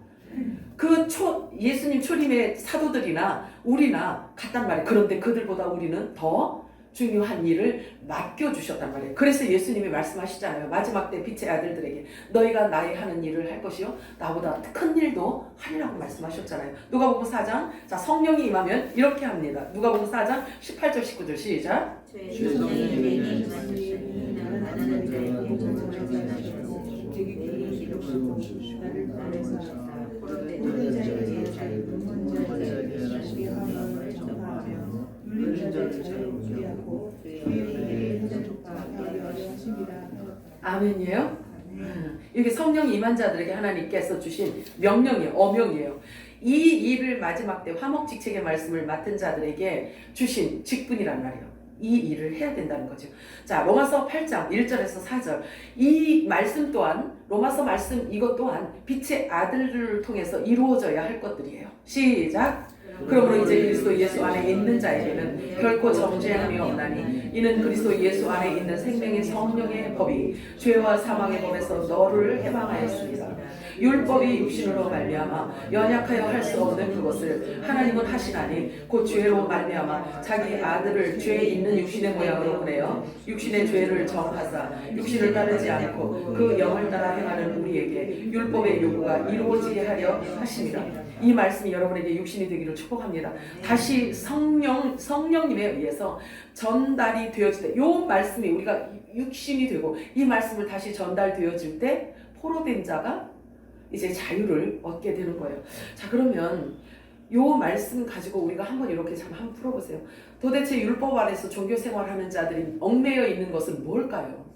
예수님 초림의 사도들이나 우리나 같단 말이에요. 그런데 그들보다 우리는 더 중요한 일을 맡겨주셨단 말이에요. 그래서 예수님이 말씀하시잖아요. 마지막 때 빛의 아들들에게 너희가 나의 하는 일을 할 것이요 나보다 큰 일도 하리라고 말씀하셨잖아요. 누가복음 4장. 자, 성령이 임하면 이렇게 합니다. 누가복음 4장 18절 19절 시작. 아멘이에요? 이게 성령 임한 자들에게 하나님께서 주신 명령이에요. 어명이에요. 이 일을 마지막 때 화목직책의 말씀을 맡은 자들에게 주신 직분이란 말이에요. 이 일을 해야 된다는 거죠. 자, 로마서 8장 1절에서 4절. 이 말씀 또한 로마서 말씀 이것 또한 빛의 아들들을 통해서 이루어져야 할 것들이에요. 시작. 그러므로 이제 그리스도 예수 안에 있는 자에게는 결코 정죄함이 없나니 이는 그리스도 예수 안에 있는 생명의 성령의 법이 죄와 사망의 법에서 너를 해방하였습니다. 율법이 육신으로 말미암아 연약하여 할 수 없는 그것을 하나님은 하시나니 곧 죄로 말미암아 자기 아들을 죄 있는 육신의 모양으로 보내어 육신의 죄를 정하사 육신을 따르지 않고 그 영을 따라 행하는 우리에게 율법의 요구가 이루어지게 하려 하십니다. 이 말씀이 여러분에게 육신이 되기를 축복합니다. 다시 성령님에 의해서 전달이 되어질 때, 이 말씀이 우리가 육신이 되고 이 말씀을 다시 전달되어질 때 포로된 자가 이제 자유를 얻게 되는 거예요. 자, 그러면 요 말씀 가지고 우리가 한번 이렇게 참 한번 풀어보세요. 도대체 율법 아래서 종교 생활하는 자들이 얽매여 있는 것은 뭘까요?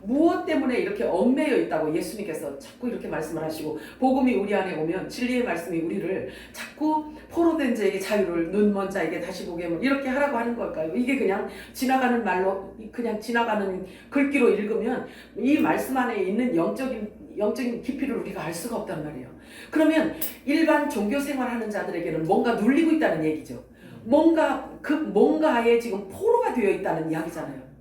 무엇 때문에 이렇게 얽매여 있다고 예수님께서 자꾸 이렇게 말씀을 하시고 복음이 우리 안에 오면 진리의 말씀이 우리를 자꾸 포로된 자에게 자유를 눈먼 자에게 다시 보게 하면 이렇게 하라고 하는 걸까요? 이게 그냥 지나가는 말로 그냥 지나가는 글귀로 읽으면 이 말씀 안에 있는 영적인 깊이를 우리가 알 수가 없단 말이에요. 그러면 일반 종교 생활하는 자들에게는 뭔가 눌리고 있다는 얘기죠. 뭔가에 지금 포로가 되어 있다는 이야기잖아요.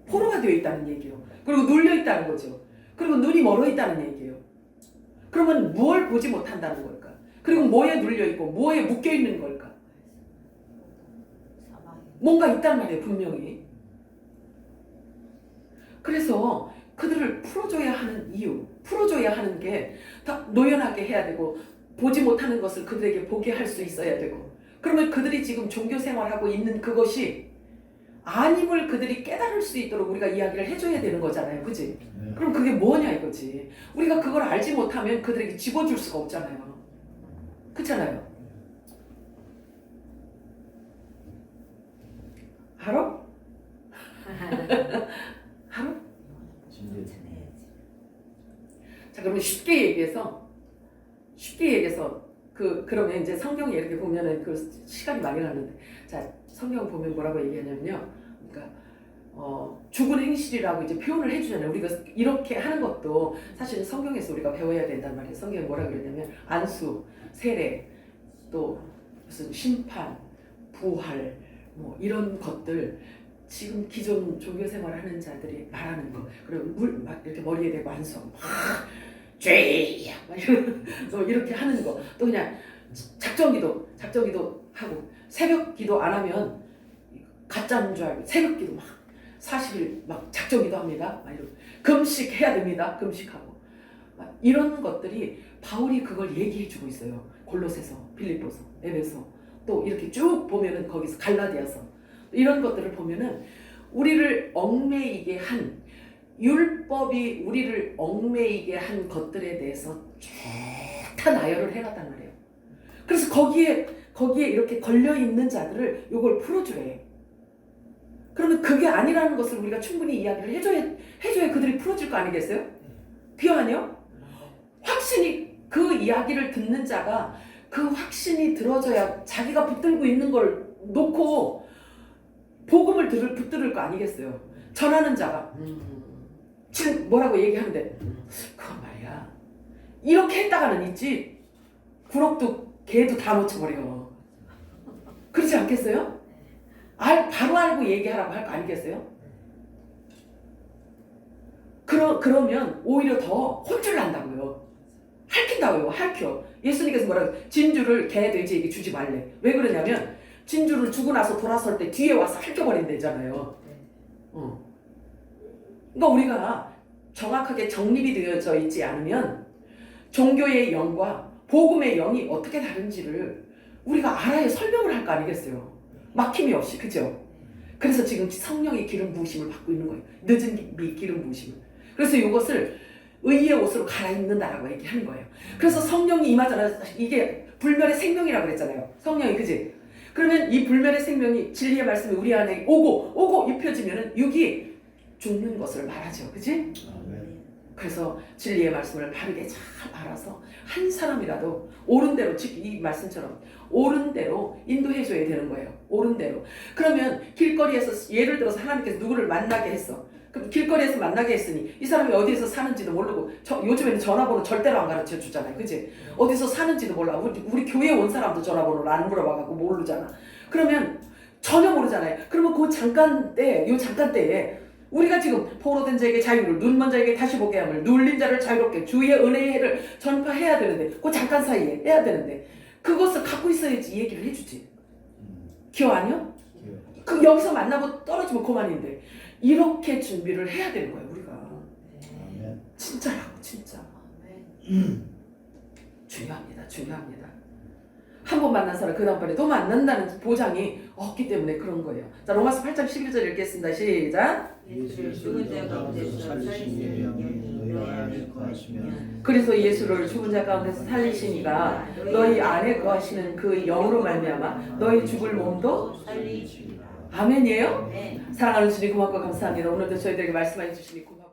포로가 되어 있다는 얘기예요. 그리고 눌려 있다는 거죠. 그리고 눈이 멀어 있다는 얘기예요. 그러면 무엇을 보지 못한다는 걸까? 그리고 뭐에 눌려 있고 뭐에 묶여 있는 걸까? 뭔가 있단 말이에요, 분명히. 그래서 그들을 풀어줘야 하는 이유, 풀어줘야 하는 게 다 노연하게 해야 되고 보지 못하는 것을 그들에게 보게 할 수 있어야 되고 그러면 그들이 지금 종교 생활하고 있는 그것이 아님을 그들이 깨달을 수 있도록 우리가 이야기를 해줘야 되는 거잖아요. 그치? 그럼 그게 뭐냐 이거지. 우리가 그걸 알지 못하면 그들에게 집어줄 수가 없잖아요. 그렇잖아요. 알아? 알아? 자, 그러면 쉽게 얘기해서 그러면 이제 성경에 이렇게 보면은 그 시간이 많이 가는데 자, 성경 보면 뭐라고 얘기하냐면요. 그러니까 죽은 행실이라고 이제 표현을 해주잖아요. 우리가 이렇게 하는 것도 사실은 성경에서 우리가 배워야 된단 말이에요. 성경에 뭐라 그러냐면 안수, 세례, 또 무슨 심판, 부활, 뭐 이런 것들 지금 기존 종교 생활하는 자들이 말하는 거. 그리고 물 막 이렇게 머리에 대고 안수하고 막 죄야 막 이렇게 하는 거. 또 그냥 작정기도 하고 새벽기도 안 하면 가짜인 줄 알고 새벽기도 막 40일 막 작정기도 합니다. 막 이러고 금식해야 됩니다. 금식하고 막 이런 것들이 바울이 그걸 얘기해주고 있어요. 골로새서, 빌립보서, 에베소 또 이렇게 쭉 보면은 거기서 갈라디아서 이런 것들을 보면은 우리를 얽매이게 한 율법이 우리를 얽매이게 한 것들에 대해서 쭉 다 나열을 해놨단 말이에요. 그래서 거기에 이렇게 걸려있는 자들을 이걸 풀어주래. 그러면 그게 아니라는 것을 우리가 충분히 이야기를 해줘야 그들이 풀어질 거 아니겠어요? 귀여하냐? 확신이 그 이야기를 듣는 자가 그 확신이 들어져야 자기가 붙들고 있는 걸 놓고 복음을 붙들을 거 아니겠어요? 전하는 자가 지금 뭐라고 얘기하는데 그건 말이야 이렇게 했다가는 있지 구럭도 개도 다 놓쳐버려. 그렇지 않겠어요? 바로 알고 얘기하라고 할 거 아니겠어요? 그러면 오히려 더 혼쭐 난다고요. 핥힌다고요. 핥혀. 예수님께서 뭐라고 진주를 개 돼지에게 주지 말래. 왜 그러냐면 진주를 주고 나서 돌아설 때 뒤에 와서 핥혀버린대잖아요. 그러니까 우리가 정확하게 정립이 되어져 있지 않으면 종교의 영과 복음의 영이 어떻게 다른지를 우리가 알아야 설명을 할 거 아니겠어요. 막힘이 없이. 그죠? 그래서 지금 성령의 기름 부으심을 받고 있는 거예요. 늦은 기름 부으심을. 그래서 이것을 의의 옷으로 갈아입는다라고 얘기하는 거예요. 그래서 성령이 임하잖아요. 이게 불멸의 생명이라고 그랬잖아요. 성령이. 그지? 그러면 이 불멸의 생명이 진리의 말씀이 우리 안에 오고 입혀지면은 육이 죽는 것을 말하죠. 그지? 그래서 진리의 말씀을 바르게 잘 알아서 한 사람이라도 옳은 대로 이 말씀처럼 옳은 대로 인도해줘야 되는 거예요. 옳은 대로. 그러면 길거리에서 예를 들어서 하나님께서 누구를 만나게 했어. 그럼 길거리에서 만나게 했으니 이 사람이 어디서 사는지도 모르고 요즘에는 전화번호 절대로 안 가르쳐 주잖아요. 그치? 어디서 사는지도 몰라. 우리 교회 온 사람도 전화번호를 안 물어봐갖고 모르잖아. 그러면 전혀 모르잖아요. 그러면 요 잠깐 때에 우리가 지금 포로된 자에게 자유를 눈먼 자에게 다시 보게 함을 눌린 자를 자유롭게 주의 은혜의 해를 전파해야 되는데 그 잠깐 사이에 해야 되는데 그것을 갖고 있어야지 얘기를 해주지. 기억 아니요? 그 여기서 만나고 떨어지면 그만인데 이렇게 준비를 해야 되는 거예요. 우리가. 진짜라고 진짜. 중요합니다. 한 번 만난 사람 그 다음번에 또 만난다는 보장이 없기 때문에 그런 거예요. 자, 로마서 8장 11절 읽겠습니다. 시작. 예수를 죽은 자 가운데서 살리시는 영이 너희 안에 거하시면 그래서 예수를 죽은 자 가운데서 살리시니가 너희 안에 거하시는 그 영으로 말미암아 너희 죽을 몸도 살리시리라. 아멘이에요? 네. 사랑하는 주님 고맙고 감사합니다. 오늘도 저희들에게 말씀해 주시니 고맙고